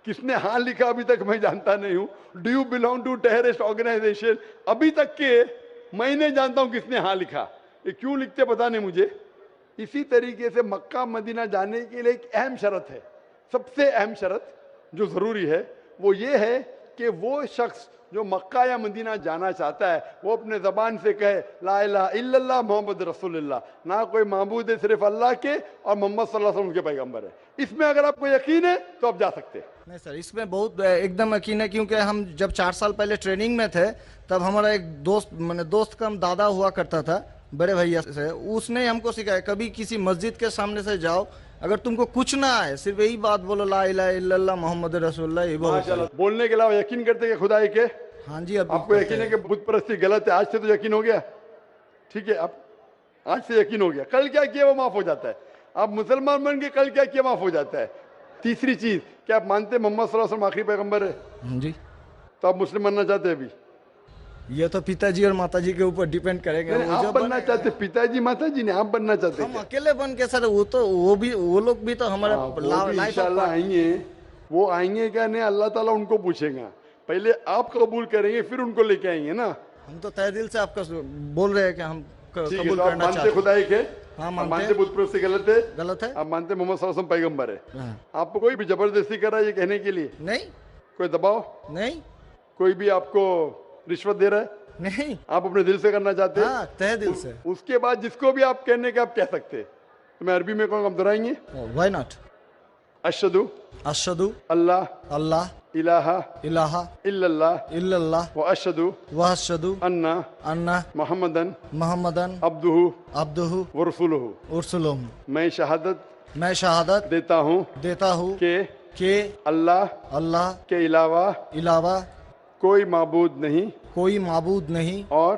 किसने हाँ लिखा अभी तक मैं जानता नहीं हूँ। Do you belong to terrorist organisation? अभी तक के मैं नहीं जानता हूँ किसने हाँ लिखा। ये क्यों लिखते पता नहीं मुझे। इसी तरीके से मक्का मदीना जाने के लिए एक अहम शर्त है, सबसे अहम शर्त जो जरूरी है वो ये है कि वो शख्स जो मक्का या मदीना जाना चाहता है वो अपने जबान से कहे ला इलाहा इल्लल्लाह मोहम्मद रसूलुल्लाह, ना कोई माबूद है सिर्फ अल्लाह के और मोहम्मद सल्लल्लाहु अलैहि वसल्लम के पैगंबर है। इसमें अगर आपको यकीन है तो आप जा सकते हैं। नहीं सर, इसमें बहुत एकदम यकीन है, क्योंकि हम जब 4 साल पहले ट्रेनिंग में थे तब हमारा एक दोस्त का दादा हुआ करता था, बड़े भैया से, उसने हमको सिखाया कभी किसी मस्जिद के सामने से जाओ, अगर तुमको कुछ ना आए सिर्फ यही बात बोलो ला इलाहा इल्लल्लाह मोहम्मद रसूलुल्लाह। ये बोलने के अलावा यकीन करते हैं खुदा एक है? हाँ जी। आपको यकीन है कि बुत परस्ती गलत है? आज से तो यकीन हो गया, ठीक है? आप आज से यकीन हो गया, कल क्या किया वो माफ हो जाता है। आप मुसलमान बन के कल क्या किया माफ हो जाता है। तीसरी चीज, क्या आप मानते मोहम्मद सल्लल्लाहु अलैहि वसल्लम आखिरी पैगंबर है? हाँ जी। तो आप मुस्लिम बनना चाहते हैं? अभी ये तो पिताजी और माताजी के ऊपर डिपेंड करेगा। आप बनना चाहते, पिताजी माताजी ने, आप बनना चाहते? हम अकेले बन के सर, वो लोग भी तो हमारे इंशाल्लाह आएंगे। वो आएंगे क्या नहीं अल्लाह ताला उनको पूछेगा। पहले आप कबूल करेंगे फिर उनको लेके आएंगे ना। हम तो तहे दिल से आपका बोल रहे हैं कि हम कबूल करना चाहते हैं। मानते खुदा एक है? हाँ मानते बुत परस्ती गलत है? गलत है। आप मानते मोहम्मद सल्लल्लाहु अलैहि वसल्लम पैगंबर है? आपको कोई भी जबरदस्ती कर रहा है ये कहने के लिए? नहीं। कोई दबाव नहीं? कोई भी आपको रिश्वत दे रहा है? नहीं। आप अपने दिल से करना चाहते हैं? हाँ, तहे दिल से। उसके बाद जिसको भी आप कहने का आप कह सकते हैं। तो मैं अरबी में कहूँगा, हम दोहराएंगे? Why not? अशहदु अशहदु अल्लाह अल्लाह इलाहा इलाहा इल्लल्लाह इल्लल्लाह व अशहदु व अशहदु अन्ना अन्ना मोहम्मदन मुहम्मदन अब्दुहु अब्दुहु व रसूलुहु। उरसुलुहु। मैं शहादत मैं शहादत देता हूँ देता हूँ कि अल्लाह अल्लाह के अलावा अलावा कोई माबूद नहीं कोई माबूद नहीं और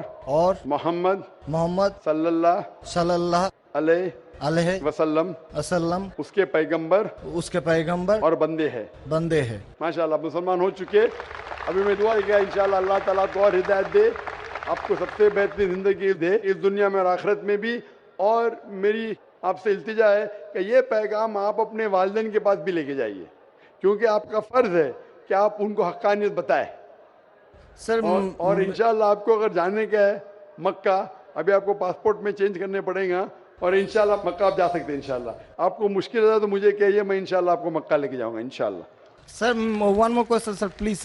मोहम्मद मोहम्मद सल्लल्लाहु अलैहि वसल्लम उसके पैगंबर और बंदे हैं। माशाल्लाह मुसलमान हो चुके। अभी मैं दुआ किया इंशाल्लाह अल्लाह ताला को और हिदायत दे, आपको सबसे बेहतरीन जिंदगी दे इस दुनिया में और आखिरत में भी। और मेरी आपसे इल्तिजा है कि ये पैगाम आप अपने वालिदैन के पास भी लेके जाइए, क्योंकि आपका फर्ज है कि आप उनको हक्कानियत बताएं। सर और इंशाल्लाह आपको अगर जाने का है मक्का, अभी आपको पासपोर्ट में चेंज करने पड़ेगा और इंशाल्लाह मक्का आप जा सकते हैं। इंशाल्लाह आपको मुश्किल है तो मुझे कहिए, मैं इंशाल्लाह आपको मक्का लेके जाऊंगा इंशाल्लाह। Sir one more question sir, please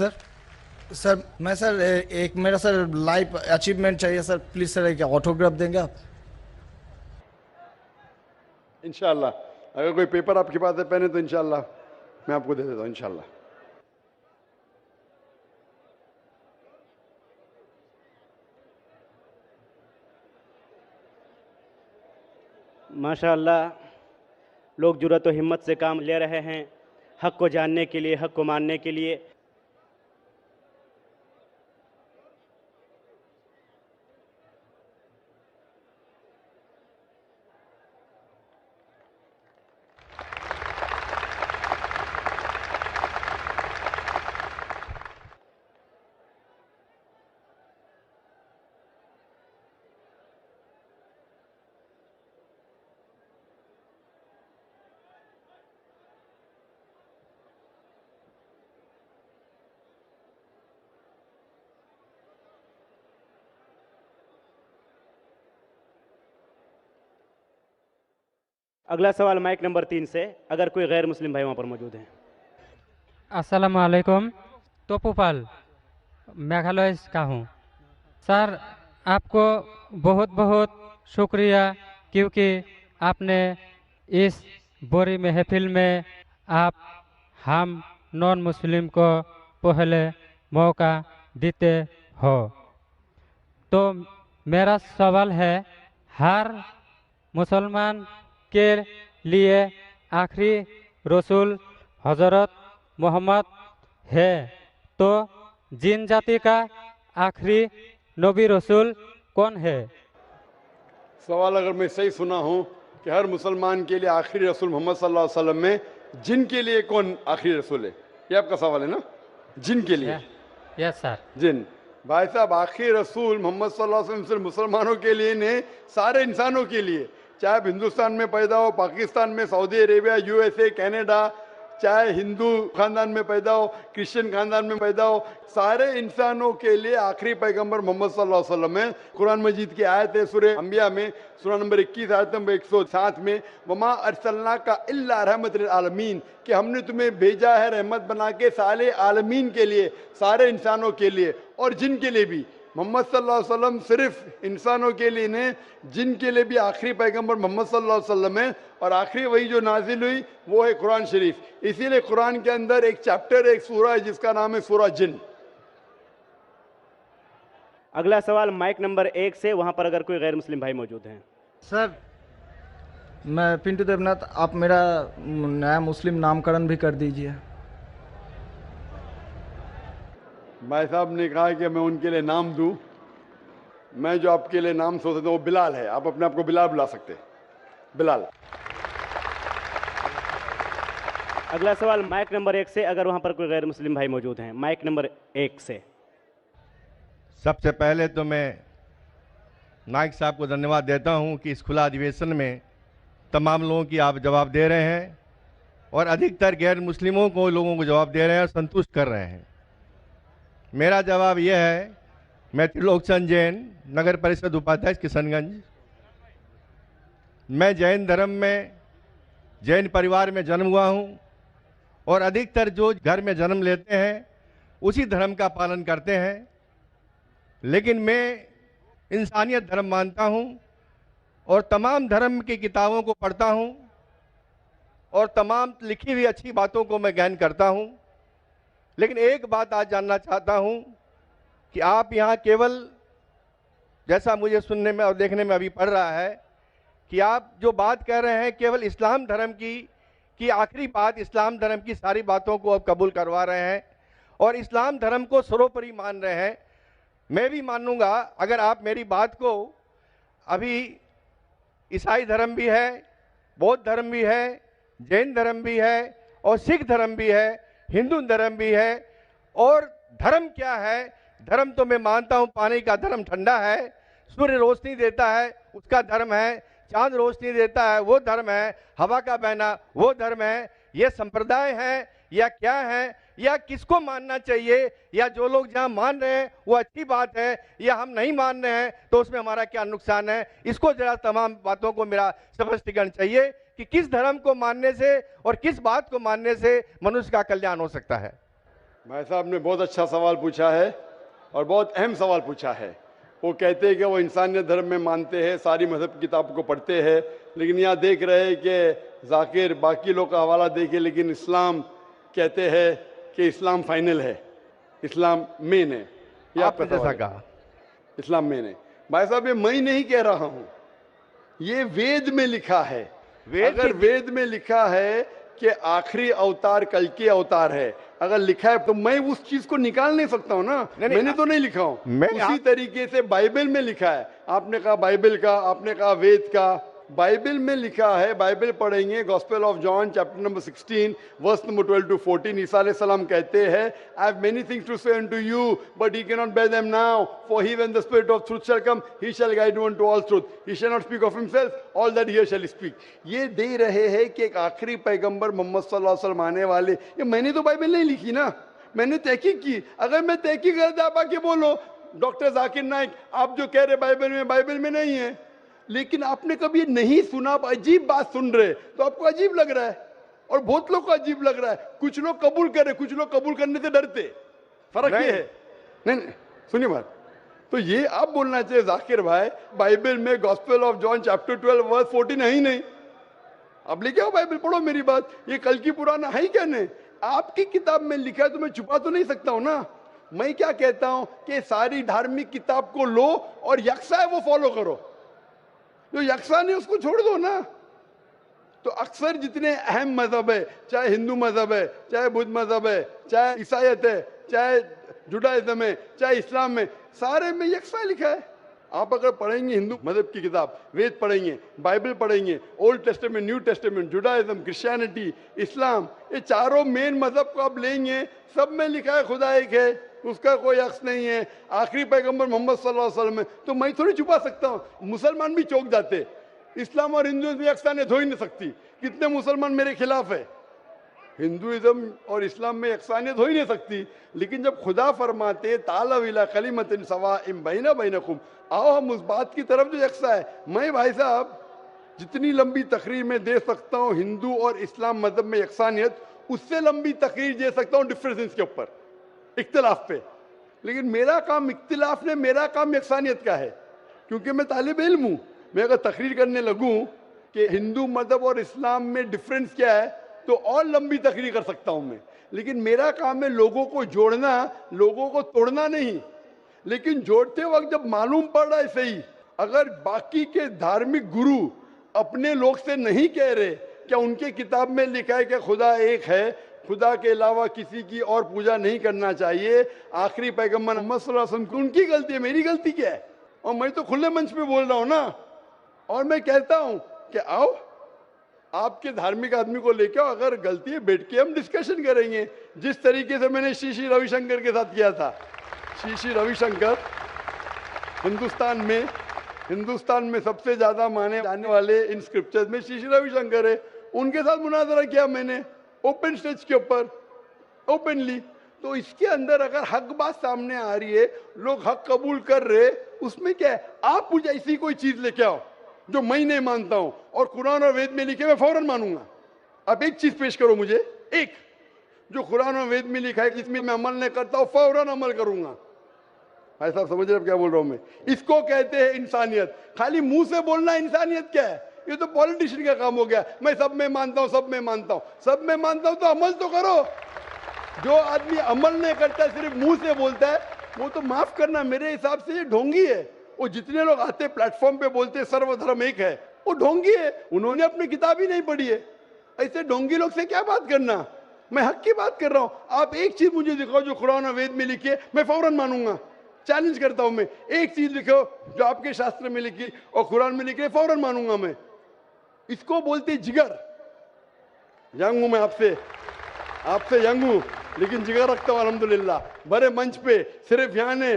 sir मैं सर एक मेरा सर लाइफ अचीवमेंट चाहिए सर, प्लीज सर एक ऑटोग्राफ देंगे आप? इंशाल्लाह अगर कोई पेपर आपके पास है पहने तो इंशाल्लाह मैं आपको दे देता हूँ इंशाल्लाह। माशाअल्लाह लोग जुर्रत और हिम्मत से काम ले रहे हैं हक़ को जानने के लिए, हक़ को मानने के लिए। अगला सवाल माइक नंबर 3 से, अगर कोई गैर मुस्लिम भाई वहाँ पर मौजूद हैं। अस्सलाम वालेकुम, तोपुपाल मेघालय का हूँ। सर आपको बहुत बहुत शुक्रिया, क्योंकि आपने इस बोरी महफिल में आप हम नॉन मुस्लिम को पहले मौका देते हो। तो मेरा सवाल है, हर मुसलमान के लिए आखिरी रसूल हजरत मोहम्मद है, तो जिन जाति का आखिरी नबी रसूल कौन है? सवाल अगर मैं सही सुना हूँ कि हर मुसलमान के लिए आखिरी रसूल मोहम्मद सल्लल्लाहु अलैहि वसल्लम में जिन के लिए कौन आखिरी रसूल है, ये आपका सवाल है ना? जिन के लिए? Yes sir. जिन भाई साहब, आखिरी रसूल मोहम्मद सल्लल्लाहु अलैहि वसल्लम सिर्फ मुसलमानों के लिए नहीं, सारे इंसानों के लिए, चाहे आप हिंदुस्तान में पैदा हो, पाकिस्तान में, सऊदी अरेबिया, यूएसए, कनाडा, चाहे हिंदू खानदान में पैदा हो, क्रिश्चियन खानदान में पैदा हो, सारे इंसानों के लिए आखिरी पैगंबर मोहम्मद सल्लल्लाहु अलैहि वसल्लम है। कुरान मजीद की आयत है सूरह अंबिया में, सूरह नंबर 21 आयत नंबर 107 में, वमा अरसलना का इल्ला रहमत लिल आलमीन, कि हमने तुम्हें भेजा है रहमत बना के सारे आलमीन के लिए, सारे इंसानों के लिए और जिन के लिए भी। मोहम्मद सल्लल्लाहु अलैहि वसल्लम सिर्फ इंसानों के लिए नहीं, जिन के लिए भी आखिरी पैगंबर मोहम्मद सल्लल्लाहु अलैहि वसल्लम है। और आखिरी वही जो नाजिल हुई वो है कुरान शरीफ। इसीलिए कुरान के अंदर एक चैप्टर, एक सूरा है जिसका नाम है सूरा जिन। अगला सवाल माइक नंबर 1 से, वहां पर अगर कोई गैर मुस्लिम भाई मौजूद हैं। सर मैं पिंटू देवनाथ, आप मेरा नया मुस्लिम नामकरण भी कर दीजिए। भाई साहब ने कहा कि मैं उनके लिए नाम दूं। मैं जो आपके लिए नाम सोचता हूँ वो बिलाल है, आप अपने आप को बिलाल बुला सकते हैं, बिलाल। अगला सवाल माइक नंबर 1 से, अगर वहां पर कोई गैर मुस्लिम भाई मौजूद हैं। माइक नंबर 1 से। सबसे पहले तो मैं नाइक साहब को धन्यवाद देता हूं कि इस खुला अधिवेशन में तमाम लोगों की आप जवाब दे रहे हैं और अधिकतर गैर मुस्लिमों को लोगों को जवाब दे रहे हैं और संतुष्ट कर रहे हैं। मेरा जवाब यह है, मैं त्रिलोकचंद जैन, नगर परिषद उपाध्यक्ष किशनगंज। मैं जैन धर्म में, जैन परिवार में जन्म हुआ हूं और अधिकतर जो घर में जन्म लेते हैं उसी धर्म का पालन करते हैं। लेकिन मैं इंसानियत धर्म मानता हूं और तमाम धर्म की किताबों को पढ़ता हूं और तमाम लिखी हुई अच्छी बातों को मैं ग्रहण करता हूं, लेकिन एक बात आज जानना चाहता हूं कि आप यहाँ केवल, जैसा मुझे सुनने में और देखने में अभी पड़ रहा है, कि आप जो बात कह रहे हैं केवल इस्लाम धर्म की आखिरी बात, इस्लाम धर्म की सारी बातों को आप कबूल करवा रहे हैं और इस्लाम धर्म को सर्वोपरि मान रहे हैं। मैं भी मानूंगा अगर आप मेरी बात को, अभी ईसाई धर्म भी है, बौद्ध धर्म भी है, जैन धर्म भी है और सिख धर्म भी है, हिंदू धर्म भी है। और धर्म क्या है? धर्म तो मैं मानता हूं पानी का धर्म ठंडा है, सूर्य रोशनी देता है उसका धर्म है, चांद रोशनी देता है वो धर्म है, हवा का बहना वो धर्म है। ये संप्रदाय है या क्या है, या किसको मानना चाहिए, या जो लोग जहां मान रहे हैं वो अच्छी बात है, या हम नहीं मान रहे हैं तो उसमें हमारा क्या नुकसान है? इसको जरा तमाम बातों को मेरा स्पष्टीकरण चाहिए कि किस धर्म को मानने से और किस बात को मानने से मनुष्य का कल्याण हो सकता है। भाई साहब ने बहुत अच्छा सवाल पूछा है और बहुत अहम सवाल पूछा है। वो कहते हैं कि वो इंसानियत धर्म में मानते हैं, सारी मजहब की किताबों को पढ़ते हैं, लेकिन यहाँ देख रहे हैं कि जाकिर बाकी लोग का हवाला देके, लेकिन इस्लाम कहते हैं कि इस्लाम फाइनल है, इस्लाम मेन है। ये आपका जैसा कहा, इस्लाम मेन है। भाई साहब ये मैं नहीं कह रहा हूं, ये वेद में लिखा है। अगर वेद में लिखा है कि आखिरी अवतार कल के अवतार है, अगर लिखा है तो मैं उस चीज को निकाल नहीं सकता हूं ना। मैंने तो नहीं लिखा हूं, उसी तरीके से बाइबल में लिखा है। आपने कहा बाइबल का, आपने कहा वेद का, बाइबल में लिखा है। बाइबल पढ़ेंगे, gospel of John chapter number 16 verse number 12 to 14, ईसा अलैहिस्सलाम कहते हैं, I have many things to say unto you but he cannot bear them now, for he when the spirit of truth shall come he shall guide you unto all truth, he shall not speak of himself, all that he shall speak। ये दे रहे हैं कि एक आखिरी पैगंबर मोहम्मद सल्लल्लाहु अलैहि वसल्लम आने वाले। ये मैंने तो बाइबल नहीं लिखी ना, मैंने तहकीक की। अगर मैं तहकीक करता आप आके बोलो डॉक्टर जाकिर नाइक आप जो कह रहे बाइबल में नहीं है, लेकिन आपने कभी नहीं सुना, आप अजीब बात सुन रहे तो आपको अजीब लग रहा है और बहुत लोग को अजीब लग रहा है। कुछ लोग कबूल करे, कुछ लोग कबूल करने से डरते, फर्क ये है। नहीं सुनिए बात, तो ये आप बोलना चाहिए जाकिर भाई बाइबल में gospel of John chapter 12 verse 14 है ही नहीं। अब लेके आओ बाइबल, पढ़ो मेरी बात। ये कल की पुराना है ही क्या? नहीं, आपकी किताब में लिखा है तो मैं छुपा तो नहीं सकता हूं ना। मैं क्या कहता हूं कि सारी धार्मिक किताब को लो और यकसा है वो फॉलो करो, जो यकसा नहीं उसको छोड़ दो ना। तो अक्सर जितने अहम मजहब है, चाहे हिंदू मजहब है, चाहे बुद्ध मजहब है, चाहे ईसाईयत है, चाहे जुडाइज्म है, चाहे इस्लाम है, सारे में यकसा लिखा है। आप अगर पढ़ेंगे हिंदू मजहब की किताब, वेद पढ़ेंगे, बाइबल पढ़ेंगे, old testament, new testament, Judaism, Christianity, Islam, ये चारों मेन मजहब को आप लेंगे, सब में लिखा है खुदा एक है, उसका कोई अक्स नहीं है, आखिरी पैगंबर मोहम्मद सल्लल्लाहु अलैहि वसल्लम है। तो मैं थोड़ी छुपा सकता हूँ। मुसलमान भी चौंक जाते, इस्लाम और हिंदुइज्म में यकसानियत हो ही नहीं सकती। कितने मुसलमान मेरे खिलाफ है, हिंदुइज्म और इस्लाम में यकसानियत हो ही नहीं सकती। लेकिन जब खुदा फरमाते ताला इला कलिमतिन सवाइम बैना बैनकुम, आओ हम उस बात की तरफ जो यकसा है। मैं भाई साहब जितनी लंबी तकरीर में दे सकता हूँ हिंदू और इस्लाम मजहब में यकसानियत, उससे लंबी तकरीर दे सकता हूँ डिफरेंसेस के ऊपर, इख्तिलाफ पे। लेकिन मेरा काम इख्तिलाफ ने, मेरा काम यकसानियत का है, क्योंकि मैं तालिब इल्म हूँ। मैं अगर तकरीर करने लगूं कि हिंदू मजहब और इस्लाम में डिफरेंस क्या है तो और लंबी तकरीर कर सकता हूं मैं। लेकिन मेरा काम है लोगों को जोड़ना, लोगों को तोड़ना नहीं। लेकिन जोड़ते वक्त जब मालूम पड़ रहा है सही, अगर बाकी के धार्मिक गुरु अपने लोग से नहीं कह रहे, क्या उनके किताब में लिखा है कि खुदा एक है, खुदा के अलावा किसी की और पूजा नहीं करना चाहिए, आखिरी पैगंबर मोहम्मद सल्लल्लाहु अलैहि वसल्लम, उनकी गलती है, मेरी गलती क्या है? और मैं तो खुले मंच पे बोल रहा हूं ना। और मैं कहता हूं कि आओ आपके धार्मिक आदमी को लेके आओ, अगर गलती है बैठ के हम डिस्कशन करेंगे, जिस तरीके से मैंने श्री श्री रविशंकर के साथ किया था। श्री श्री रविशंकर हिंदुस्तान में सबसे ज्यादा माने जाने वाले इन स्क्रिप्चर्स में श्री श्री रविशंकर है। उनके साथ मुनाजरा किया मैंने ओपन स्टेज के ऊपर, ओपनली। तो इसके अंदर अगर हक बात सामने आ रही है, लोग हक कबूल कर रहे, उसमें क्या है? आप मुझे ऐसी कोई चीज लेके आओ जो मैं नहीं मानता हूं और कुरान और वेद में लिखे मैं फौरन मानूंगा। आप एक चीज पेश करो मुझे, एक जो कुरान और वेद में लिखा है कि इसमें मैं अमल नहीं करता हूं, फौरन अमल करूंगा। भाई साहब समझ रहे क्या बोल रहा हूं मैं? इसको कहते हैं इंसानियत। खाली मुंह से बोलना इंसानियत क्या है? ये तो पॉलिटिशियन का काम हो गया। मैं सब में मानता हूं, सब में मानता हूं, सब में मानता हूं तो अमल तो करो। जो आदमी अमल नहीं करता, सिर्फ मुंह से बोलता है, वो तो माफ करना मेरे हिसाब से ये ढोंगी है। वो जितने लोग आते प्लेटफॉर्म पे बोलते सर्वधर्म एक है, वो ढोंगी है। उन्होंने अपनी किताब ही नहीं पढ़ी है। ऐसे ढोंगी लोग से क्या बात करना। मैं हक की बात कर रहा हूं। आप एक चीज मुझे दिखाओ जो कुरान और वेद में लिखी है, मैं फौरन मानूंगा। चैलेंज करता हूं मैं, एक चीज लिखो जो आपके शास्त्र में लिखी और कुरान में लिखी है, फौरन मानूंगा मैं। इसको बोलते जिगर। यंग हूं मैं आपसे यंग हूं, लेकिन जिगर रखता हूं अल्हम्दुलिल्लाह। बड़े मंच पे सिर्फ यहाँ ने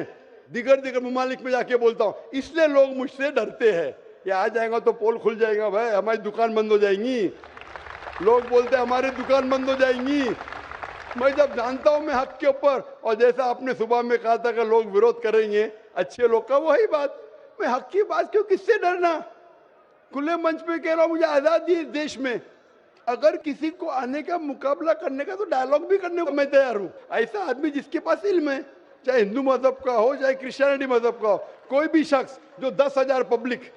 दिगर ममालिक में जाके बोलता हूं, इसलिए लोग मुझसे डरते हैं। ये आ जाएगा तो पोल खुल जाएगा भाई, हमारी दुकान बंद हो जाएंगी। लोग बोलते हैं हमारी दुकान बंद हो जाएंगी। मैं जब जानता हूं मैं हक के ऊपर, और जैसा आपने सुबह में कहा था कि लोग विरोध करेंगे अच्छे लोग का, वही बात। मैं हक की बात क्यों, किससे डरना। खुले मंच पे कह रहा हूं, मुझे आजादी है इस देश में। अगर किसी को आने का मुकाबला करने का तो डायलॉग भी करने को मैं तैयार हूं। ऐसा आदमी जिसके पास इल्म है, चाहे हिंदू मजहब का हो चाहे क्रिश्चियनिटी मजहब का हो, कोई भी शख्स जो 10,000 पब्लिक,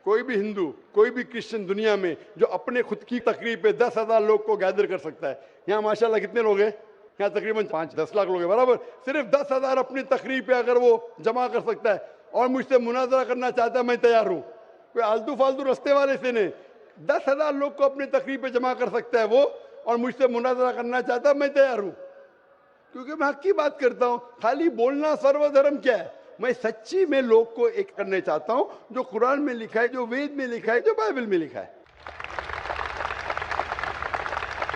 कोई भी हिंदू कोई भी क्रिश्चियन दुनिया में जो अपने खुद की तकरीब पे 10,000 लोग को गैदर कर सकता है। यहाँ माशाल्लाह कितने लोग हैं, यहाँ तकरीबन 5-10 लाख लोग हैं बराबर। सिर्फ 10,000 अपनी तकरीब पे अगर वो जमा कर सकता है और मुझसे मुनाजरा करना चाहता है, मैं तैयार हूँ। कोई आलतू फालतू रस्ते वाले से नहीं, 10,000 लोग को अपनी तकरीब पे जमा कर सकता है वो, और मुझसे मुनाजरा करना चाहता है, मैं तैयार हूँ। क्योंकि मैं हक की बात करता हूँ। खाली बोलना सर्वधर्म क्या है। मैं सच्ची में लोग को एक करने चाहता हूं, जो कुरान में लिखा है, जो वेद में लिखा है, जो बाइबल में लिखा है।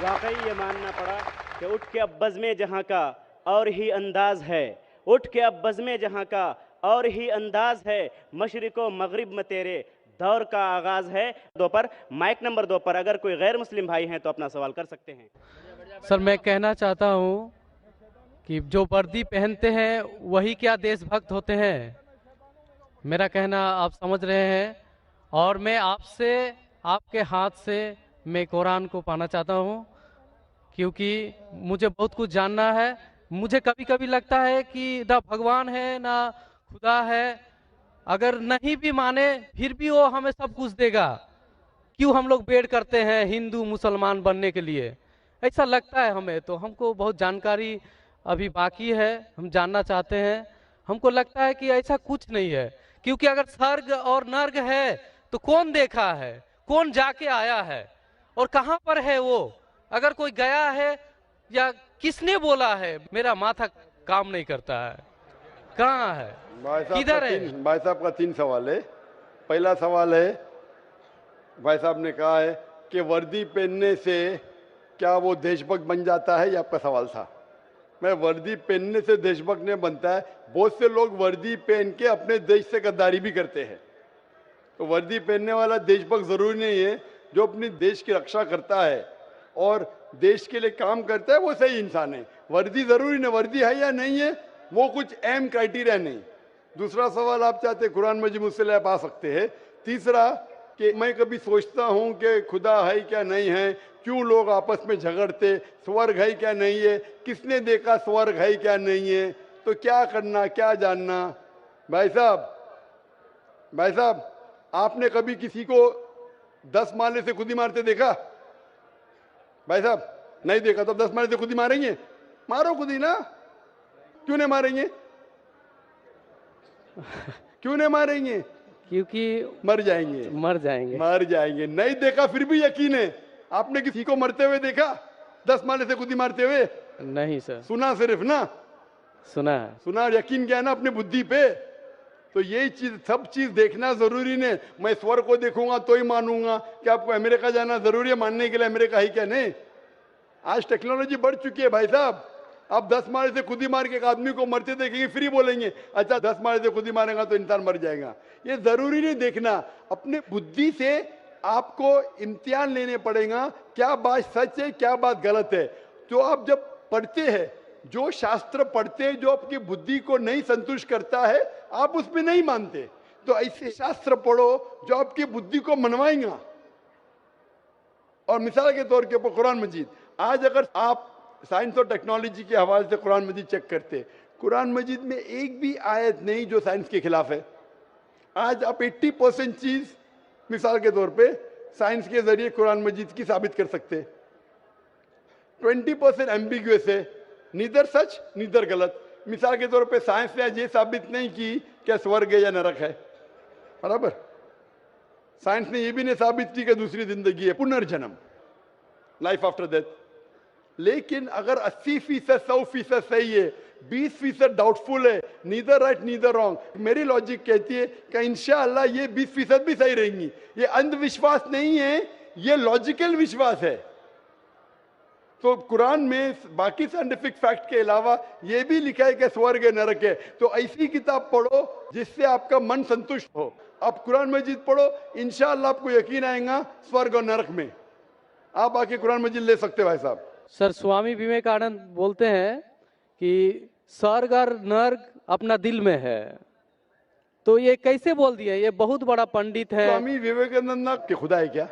वाकई ये मानना पड़ा कि उठ के अब बज़्म जहां का और ही अंदाज है, उठ के अब बज़्म जहां का और ही अंदाज है, मशरिको मगरिब में तेरे दौर का आगाज है। माइक नंबर 2 पर अगर कोई गैर मुस्लिम भाई हैं तो अपना सवाल कर सकते हैं। सर मैं कहना चाहता हूँ कि जो वर्दी पहनते हैं वही क्या देशभक्त होते हैं। मेरा कहना आप समझ रहे हैं। और मैं आपसे, आपके हाथ से मैं कुरान को पाना चाहता हूँ, क्योंकि मुझे बहुत कुछ जानना है। मुझे कभी कभी लगता है कि ना भगवान है ना खुदा है। अगर नहीं भी माने फिर भी वो हमें सब कुछ देगा। क्यों हम लोग वेट करते हैं हिंदू मुसलमान बनने के लिए, ऐसा लगता है हमें। तो हमको बहुत जानकारी अभी बाकी है, हम जानना चाहते हैं। हमको लगता है कि ऐसा कुछ नहीं है, क्योंकि अगर स्वर्ग और नर्क है तो कौन देखा है, कौन जाके आया है और कहां पर है वो। अगर कोई गया है या किसने बोला है, मेरा माथा काम नहीं करता है। कहाँ है, किधर है। भाई साहब का 3 सवाल है। पहला सवाल है, भाई साहब ने कहा है कि वर्दी पहनने से क्या वो देशभक्त बन जाता है, ये आपका सवाल था। मैं वर्दी पहनने से देशभक्त नहीं बनता है। बहुत से लोग वर्दी पहन के अपने देश से गद्दारी भी करते हैं। तो वर्दी पहनने वाला देशभक्त जरूरी नहीं है। जो अपने देश की रक्षा करता है और देश के लिए काम करता है वो सही इंसान है। वर्दी जरूरी नहीं, वर्दी है या नहीं है वो कुछ अहम क्राइटेरिया नहीं। दूसरा सवाल आप चाहते कुरान मजीद मुझसे आप आ सकते हैं। तीसरा कि मैं कभी सोचता हूं कि खुदा है क्या नहीं है, क्यों लोग आपस में झगड़ते, स्वर्ग है क्या नहीं है, किसने देखा स्वर्ग है क्या नहीं है, तो क्या करना क्या जानना। भाई साहब आपने कभी किसी को 10 माले से खुद ही मारते देखा? भाई साहब नहीं देखा तो 10 माले से खुद ही मारेंगे? मारो खुद ही ना। क्यों नहीं मारेंगे? क्यों नहीं मारेंगे? क्योंकि मर जाएंगे। नहीं देखा फिर भी यकीन है। आपने किसी को मरते हुए देखा 10 माले से खुद ही मारते हुए? नहीं सर। सुना सिर्फ ना? सुना है। सुना, यकीन क्या है ना अपने बुद्धि पे। तो यही चीज, सब चीज देखना जरूरी नहीं। मैं स्वर्ग को देखूंगा तो ही मानूंगा कि आपको अमेरिका जाना जरूरी है मानने के लिए अमेरिका ही क्या नहीं। आज टेक्नोलॉजी बढ़ चुकी है भाई साहब। आप 10 माले से खुद ही मार के एक आदमी को मरते देखेंगे फिर ही बोलेंगे अच्छा 10 माले से खुद ही मारेगा तो इंसान मर जाएगा। ये जरूरी नहीं देखना। अपने बुद्धि से आपको इम्तिहान लेने पड़ेगा, क्या बात सच है क्या बात गलत है। तो आप जब पढ़ते हैं, जो शास्त्र पढ़ते हैं, जो आपकी बुद्धि को नहीं संतुष्ट करता है आप उसमें नहीं मानते, तो ऐसे शास्त्र पढ़ो जो आपकी बुद्धि को मनवाएगा। और मिसाल के तौर के ऊपर कुरान मजीद, आज अगर आप साइंस और टेक्नोलॉजी के हवाले से कुरान मजीद चेक करते, कुरान मजीद में एक भी आयत नहीं जो साइंस के खिलाफ है। आज आप 80% चीज मिसाल के तौर पे साइंस के जरिए कुरान मजीद की साबित कर सकते हैं। 20% एम्बिग्युअस है, नीदर सच नीदर गलत। मिसाल के तौर पे साइंस ने आज ये साबित नहीं की क्या स्वर्ग है या नरक है, बराबर। साइंस ने ये भी नहीं साबित की कि दूसरी जिंदगी है, पुनर्जन्म, लाइफ आफ्टर डेथ। लेकिन अगर 80% 100% सही है, 20% डाउटफुल है, नीदर राइट नीदर रॉन्ग, मेरी लॉजिक कहती है कि इंशाअल्लाह ये 20% भी सही रहेंगी। ये अंधविश्वास नहीं है, ये लॉजिकल विश्वास है। तो कुरान में बाकी साइंटिफिक फैक्ट के अलावा ये भी लिखा है कि स्वर्ग है नरक है। तो ऐसी किताब पढ़ो जिससे आपका मन संतुष्ट हो। आप कुरान मजीद पढ़ो, इंशाअल्लाह आपको यकीन आएगा स्वर्ग और नरक में। आप आके कुरान मजीद ले सकते हो भाई साहब। सर, स्वामी विवेकानंद बोलते हैं कि स्वर्ग और नर्क अपना दिल में है, तो ये कैसे बोल दिया? ये बहुत बड़ा पंडित है। स्वामी विवेकानंद ना कि खुदा है क्या?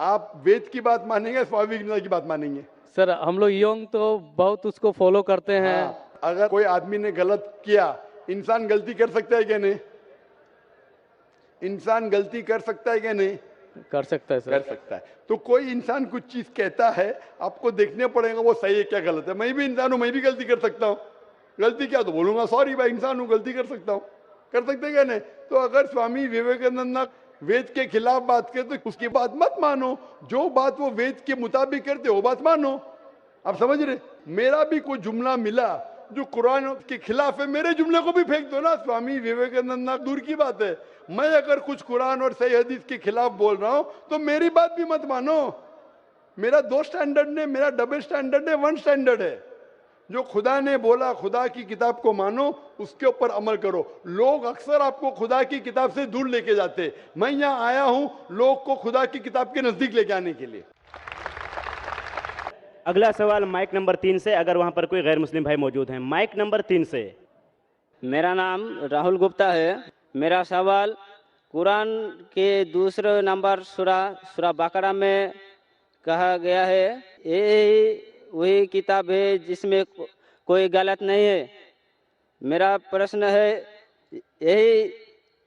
आप वेद की बात मानेंगे, स्वामी विवेकानंद की बात मानेंगे? सर, हम लोग यंग तो बहुत उसको फॉलो करते हैं। हाँ, अगर कोई आदमी ने गलत किया, इंसान गलती कर सकता है क्या नहीं? इंसान गलती कर सकता है क्या नहीं? कर सकता है सर। कर सकता है। तो कोई इंसान कुछ चीज कहता है, आपको देखने पड़ेगा वो सही है क्या गलत है। मैं भी इंसान हूं, मैं भी गलती कर सकता हूँ। गलती क्या तो बोलूंगा सॉरी भाई, इंसान हूं, गलती कर सकता हूँ। कर सकते क्या नहीं? तो अगर स्वामी विवेकानंद ना वेद के खिलाफ बात करे तो उसकी बात मत मानो। जो बात वो वेद के मुताबिक करते वो बात मानो। आप समझ रहे? मेरा भी कोई जुमला मिला जो कुरान के खिलाफ है, मेरे जुमले को भी फेंक दो ना। स्वामी विवेकानंद ना दूर की बात है, मैं अगर कुछ कुरान और सही हदीस के खिलाफ बोल रहा हूं तो मेरी बात भी मत मानो। मेरा दो स्टैंडर्ड नहीं, मेरा डबल स्टैंडर्ड है, वन स्टैंडर्ड है। जो खुदा ने बोला, खुदा की किताब को मानो, उसके ऊपर अमल करो। लोग अक्सर आपको खुदा की किताब से दूर लेके जाते। मैं यहाँ आया हूं लोग को खुदा की किताब के नजदीक लेके आने के लिए। अगला सवाल माइक नंबर 3 से, अगर वहां पर कोई गैर मुस्लिम भाई मौजूद हैं। माइक नंबर 3 से। मेरा नाम राहुल गुप्ता है। मेरा सवाल, कुरान के दूसरे नंबर सूरा बकरा में कहा गया है ये वही किताब है जिसमें कोई गलत नहीं है। मेरा प्रश्न है, यही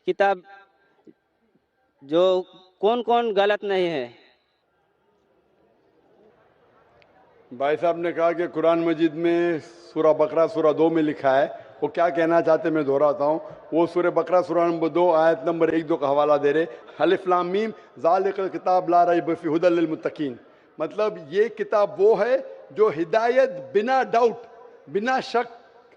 किताब जो कौन कौन गलत नहीं है? भाई साहब ने कहा कि कुरान मजीद में सूरा बकरा सूरा 2 में लिखा है। वो क्या कहना चाहते मैं दोहराता हूँ। वो सूरा बकरा सूरा नंबर 2 आयत नंबर 1-2 का हवाला दे रहे, अलिफ लाम मीम ज़ालिकल किताब ला रैब फीह हुदल लिल मुत्तकीन। मतलब ये किताब वो है जो हिदायत बिना डाउट, बिना शक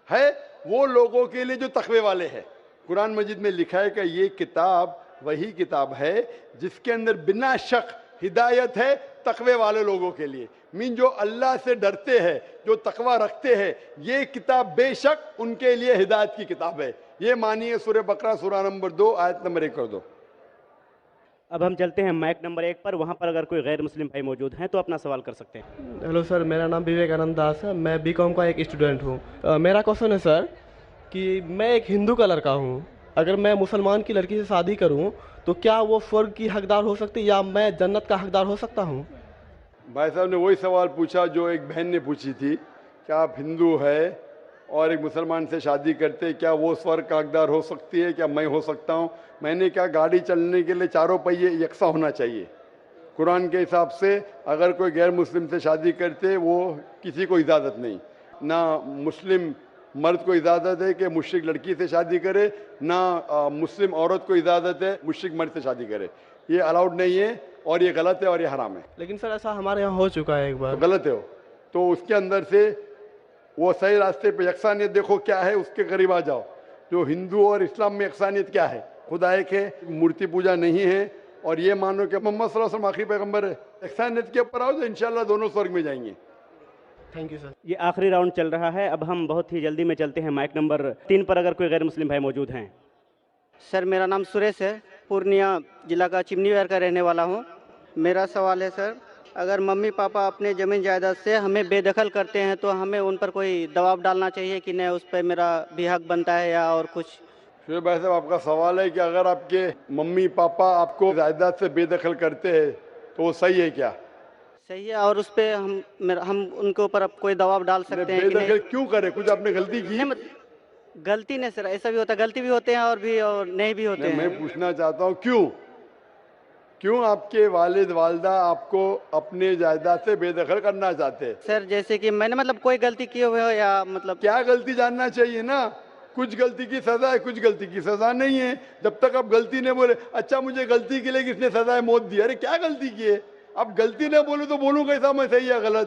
है वो लोगों के लिए जो तकवे वाले हैं। कुरान मजीद में लिखा है कि ये किताब वही किताब है जिसके अंदर बिना शक हिदायत है तकवे वाले लोगों के लिए। मीन जो अल्लाह से डरते हैं, जो तकवा रखते हैं, ये किताब बेशक उनके लिए हिदायत की किताब है। ये मानिए सूरह बकरा सूरा नंबर 2 आयत नंबर 1 कर दो। अब हम चलते हैं माइक नंबर 1 पर। वहां पर अगर कोई गैर मुस्लिम भाई मौजूद हैं तो अपना सवाल कर सकते हैं। हेलो सर, मेरा नाम विवेकानंद दास है। मैं बीकॉम का एक स्टूडेंट हूँ। मेरा क्वेश्चन है सर कि मैं एक हिंदू का लड़का हूँ, अगर मैं मुसलमान की लड़की से शादी करूँ तो क्या वो स्वर्ग की हकदार हो सकती है या मैं जन्नत का हकदार हो सकता हूँ? भाई साहब ने वही सवाल पूछा जो एक बहन ने पूछी थी, क्या आप हिंदू है और एक मुसलमान से शादी करते, क्या वो स्वर्ग का हकदार हो सकती है, क्या मैं हो सकता हूँ? मैंने कहा गाड़ी चलने के लिए चारों पहिए यकसा होना चाहिए। कुरान के हिसाब से अगर कोई गैर मुस्लिम से शादी करते वो किसी को इजाज़त नहीं, ना मुस्लिम मर्द को इजाज़त है कि मुश्रिक लड़की से शादी करे, ना मुस्लिम औरत को इजाज़त है मुश्रिक मर्द से शादी करे। ये अलाउड नहीं है और ये गलत है और ये हराम है। लेकिन सर ऐसा हमारे यहाँ हो चुका है एक बार। तो गलत है वो, तो उसके अंदर से वो सही रास्ते पे यकसानियत देखो क्या है, उसके करीब आ जाओ। जो हिंदू और इस्लाम में यकसानियत क्या है, खुदा एक है, मूर्ति पूजा नहीं है, और ये मानो कि मोहम्मद सल्लल्लाहु अलैहि वसल्लम आखिरी पैगंबर है। यकसानियत के ऊपर आओ तो इंशाल्लाह दोनों स्वर्ग में जाएंगे। Thank you sir. ये आखिरी राउंड चल रहा है। अब हम बहुत ही जल्दी में चलते हैं माइक नंबर 3 पर, अगर कोई गैर मुस्लिम भाई मौजूद हैं। सर, मेरा नाम सुरेश है, पूर्णिया जिला का चिमनीवार का रहने वाला हूँ। मेरा सवाल है सर, अगर मम्मी पापा अपने ज़मीन जायदाद से हमें बेदखल करते हैं तो हमें उन पर कोई दबाव डालना चाहिए कि नहीं, उस पर मेरा भी हक बनता है या और कुछ? फिर भाई साहब आपका सवाल है कि अगर आपके मम्मी पापा आपको जायदाद से बेदखल करते हैं तो वो सही है क्या? सही है, और उस पर हम उनके ऊपर अब कोई दबाव डाल सकते हैं कि बेदखल नहीं? क्यों करे? कुछ आपने गलती की? गलती नहीं सर, ऐसा भी होता है, गलती भी होते हैं और नहीं भी होते हैं। मैं पूछना चाहता हूँ क्यों? क्यों आपके वालिद वालदा आपको अपने जायदाद से बेदखल करना चाहते हैं? सर जैसे कि मैंने मतलब कोई गलती की हुई हो या मतलब क्या गलती जानना चाहिए ना। कुछ गलती की सजा है, कुछ गलती की सजा नहीं है। जब तक आप गलती नहीं बोले, अच्छा मुझे गलती के लिए किसने सजाए मौत दी, अरे क्या गलती की है? अब गलती नहीं बोले तो बोलूं कैसा मैं सही या गलत?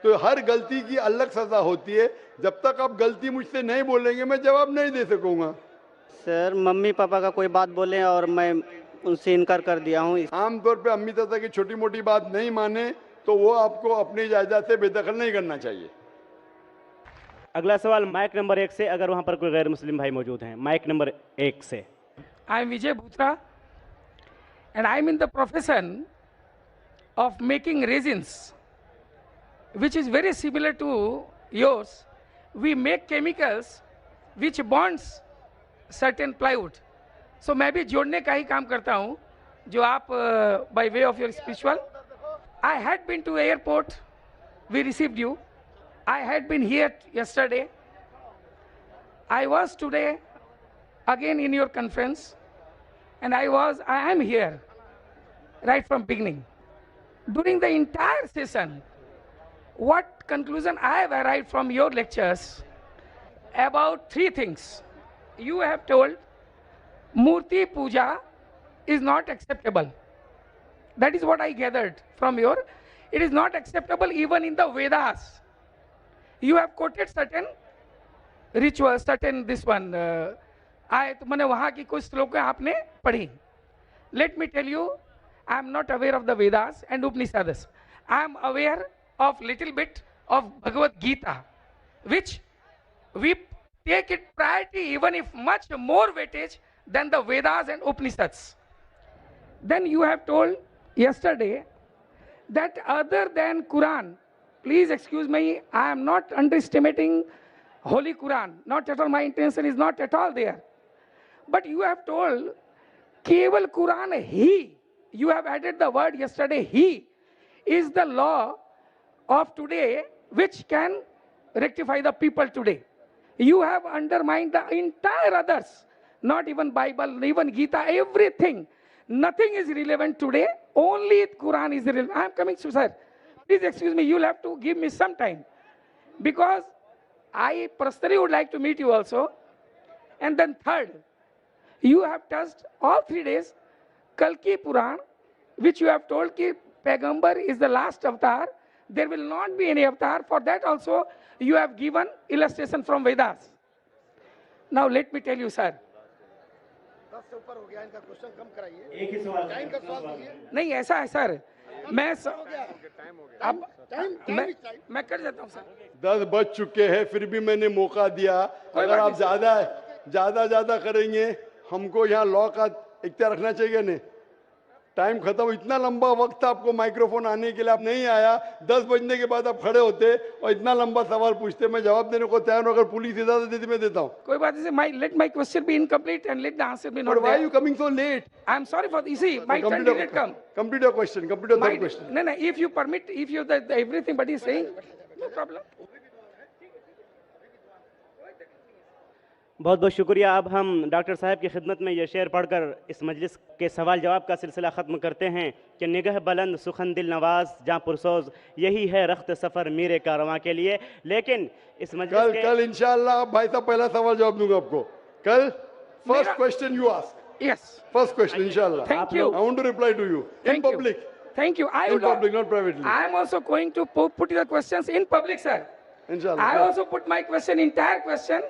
तो हर गलती की अलग सजा होती है। जब तक आप गलती मुझसे नहीं बोलेंगे मैं जवाब नहीं दे सकूंगा। सर मम्मी पापा का कोई बात बोले और मैं उनसे इनकार कर दिया हूँ। आमतौर पे अम्मी चाचा की छोटी मोटी बात नहीं माने तो वो आपको अपनी जायदाद से बेदखल नहीं करना चाहिए। अगला सवाल माइक नंबर 1 से, अगर वहां पर कोई गैर मुस्लिम भाई मौजूद हैं। माइक नंबर 1 से। I am Vijay Bhutra and I am in the profession of making resins, which is very similar to yours. We make chemicals which bonds certain plywood. So मैं भी जोड़ने का ही काम करता हूँ जो आप by way of your spiritual. I had been to airport, we received you. I had been here yesterday. I was today again in your conference. And I am here right from beginning. During the entire session, what conclusion I have arrived from your lectures about 3 things. You have told Murti Puja is not acceptable. That is what I gathered from your. It is not acceptable even in the Vedas. You have quoted certain rituals, certain this one. आए तो मैंने वहाँ की कुछ श्लोकें आपने पढ़ी. Let me tell you, I am not aware of the Vedas and Upanishads. I am aware of little bit of Bhagavad Gita, which we take it priority even if much more weightage than the Vedas and Upanishads. Then you have told yesterday that other than Quran, please excuse me, I am not underestimating Holy Quran. Not at all, my intention is not at all there. But you have told Keval Quran He, you have added the word yesterday, He is the law of today which can rectify the people today. You have undermined the entire others, not even Bible, even Gita, everything. Nothing is relevant today, only Quran is relevant. I am coming to sir. Please excuse me, you will have to give me some time. Because I personally would like to meet you also. And then third, you have touched all 3 days, Kalki Puran, which you have told ki Paigambar is the last avatar. There will not be any avatar. For that also, you have given illustration from Vedas. Now let me tell you, sir. नहीं ऐसा है sir, मैं अब मैं कर देता हूँ sir. 10 बज चुके हैं, फिर भी मैंने मौका दिया. अगर आप ज्यादा करेंगे, हमको यहाँ लॉ का इख्तियार रखना चाहिए नहीं. टाइम खत्म. इतना लंबा वक्त आपको माइक्रोफोन आने के लिए, आप नहीं आया. 10 बजने के बाद आप खड़े होते और इतना लंबा सवाल पूछते. मैं जवाब देने को तैयार हूं. अगर पुलिस इजाजत देती मैं देता हूं. कोई बात नहीं. Let my question be incomplete and let the answer be not But why there. are you coming so late? I am sorry for this. See, my turn didn't come. Complete your question. Complete your third question. No, if you permit, if you the everything but is saying, no problem. बहुत बहुत शुक्रिया. अब हम doctor साहब की खिदमत में ये शेर पढ़कर इस मजलिस के सवाल जवाब का सिलसिला ख़त्म करते हैं कि निगह बुलंद सुखन दिल नवाज जहाँ पुरसोज, यही है रख्त सफ़र मीरे कारवां के लिए. लेकिन इस मजलिस कल इंशाअल्लाह भाई साहब पहला सवाल जवाब दूंगा आपको. कल first question you ask. Yes. First question, inshallah. Thank you. I want to reply to you in public. Thank you. In public, not privately. I am also going to put the questions in public, sir. Inshallah. I also put my question, entire question,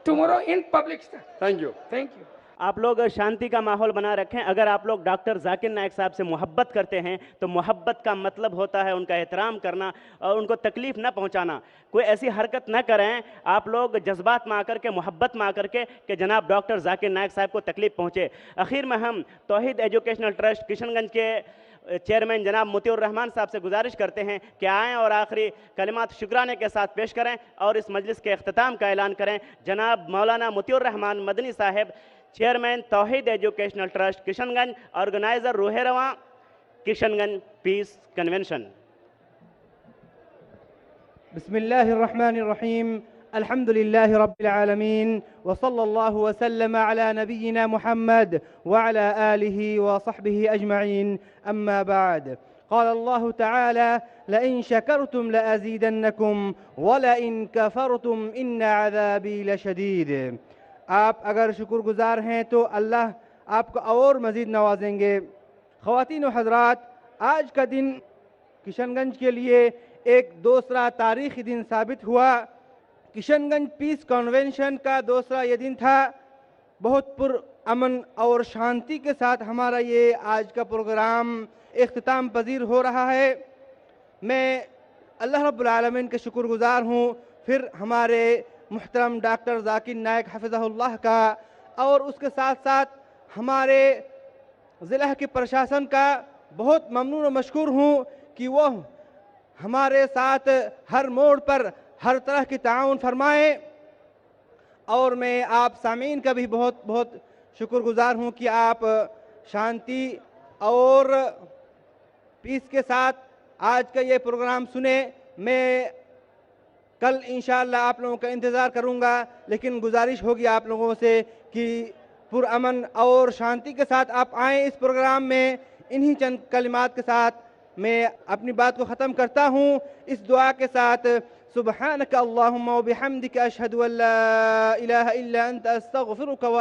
tomorrow in public, sir. Thank you. Thank you. आप लोग शांति का माहौल बना रखें. अगर आप लोग doctor Zakir Naik साहब से मोहब्बत करते हैं तो मोहब्बत का मतलब होता है उनका एहतराम करना और उनको तकलीफ़ न पहुंचाना. कोई ऐसी हरकत न करें आप लोग जज्बात में आकर के, मोहब्बत में आकर के कि जनाब डॉक्टर जाकिर नाइक साहब को तकलीफ़ पहुँचे. आखिर में हम तौहीद एजुकेशनल ट्रस्ट किशनगंज के चेयरमैन जनाब मोतियुर रहमान साहब से गुजारिश करते हैं कि आएँ और आखिरी कलिमात शुक्राने के साथ पेश करें और इस मजलिस के अख्ताम का ऐलान करें. जनाब मौलाना मोतियुर रहमान मदनी साहब, chairman Tauheed educational trust Kishanganj, organizer रूहे रवां किशनगंज पीस कन्वेंशन. बिस्मिल्लाहिर्रहमानिर्रहीम. अल्हम्दुलिल्लाहि रब्बिल आलमीन व सल्लल्लाहु वसल्लम अला नबिय्यिना मुहम्मद व अला आलिहि व सहबिहि अजमईन अम्मा बाद क़ाल अल्लाहु तआला लइन शकरतुम लअज़ीदन्नकुम व लइन कफ़रतुम इन्न अज़ाबी लशदीद। आप अगर शुक्रगुजार हैं तो अल्लाह आपको और मज़ीद नवाजेंगे। ख़वातीन व हज़रात, आज का दिन किशनगंज के लिए एक दूसरा तारीख़ी दिन साबित हुआ। किशनगंज पीस कन्वेंशन का दूसरा ये दिन था। बहुत पुरअमन और शांति के साथ हमारा ये आज का प्रोग्राम इख्तिताम पजीर हो रहा है। मैं अल्लाह रब्बुल आलमीन के शुक्रगुजार हूँ, फिर हमारे मुहतरम डॉक्टर ज़ाकिर नायक हफ़िज़हुल्लाह का, और उसके साथ साथ हमारे ज़िला के प्रशासन का बहुत ममनून और मशकूर हूँ कि वो हमारे साथ हर मोड़ पर हर तरह की ताउन फरमाएँ। और मैं आप सामीन का भी बहुत बहुत शुक्रगुजार हूँ कि आप शांति और पीस के साथ आज का ये प्रोग्राम सुने। मैं कल इंशाअल्लाह आप लोगों का इंतज़ार करूँगा, लेकिन गुजारिश होगी आप लोगों से कि पुरअमन और शांति के साथ आप आएँ इस प्रोग्राम में। इन्हीं चंद कलिमात के साथ मैं अपनी बात को ख़त्म करता हूँ इस दुआ के साथ, सुब्हानक अल्लाहुम्मा व बिहम्दिका अशहदु अल्ला इलाहा इल्ला अंत अस्तगफिरुका व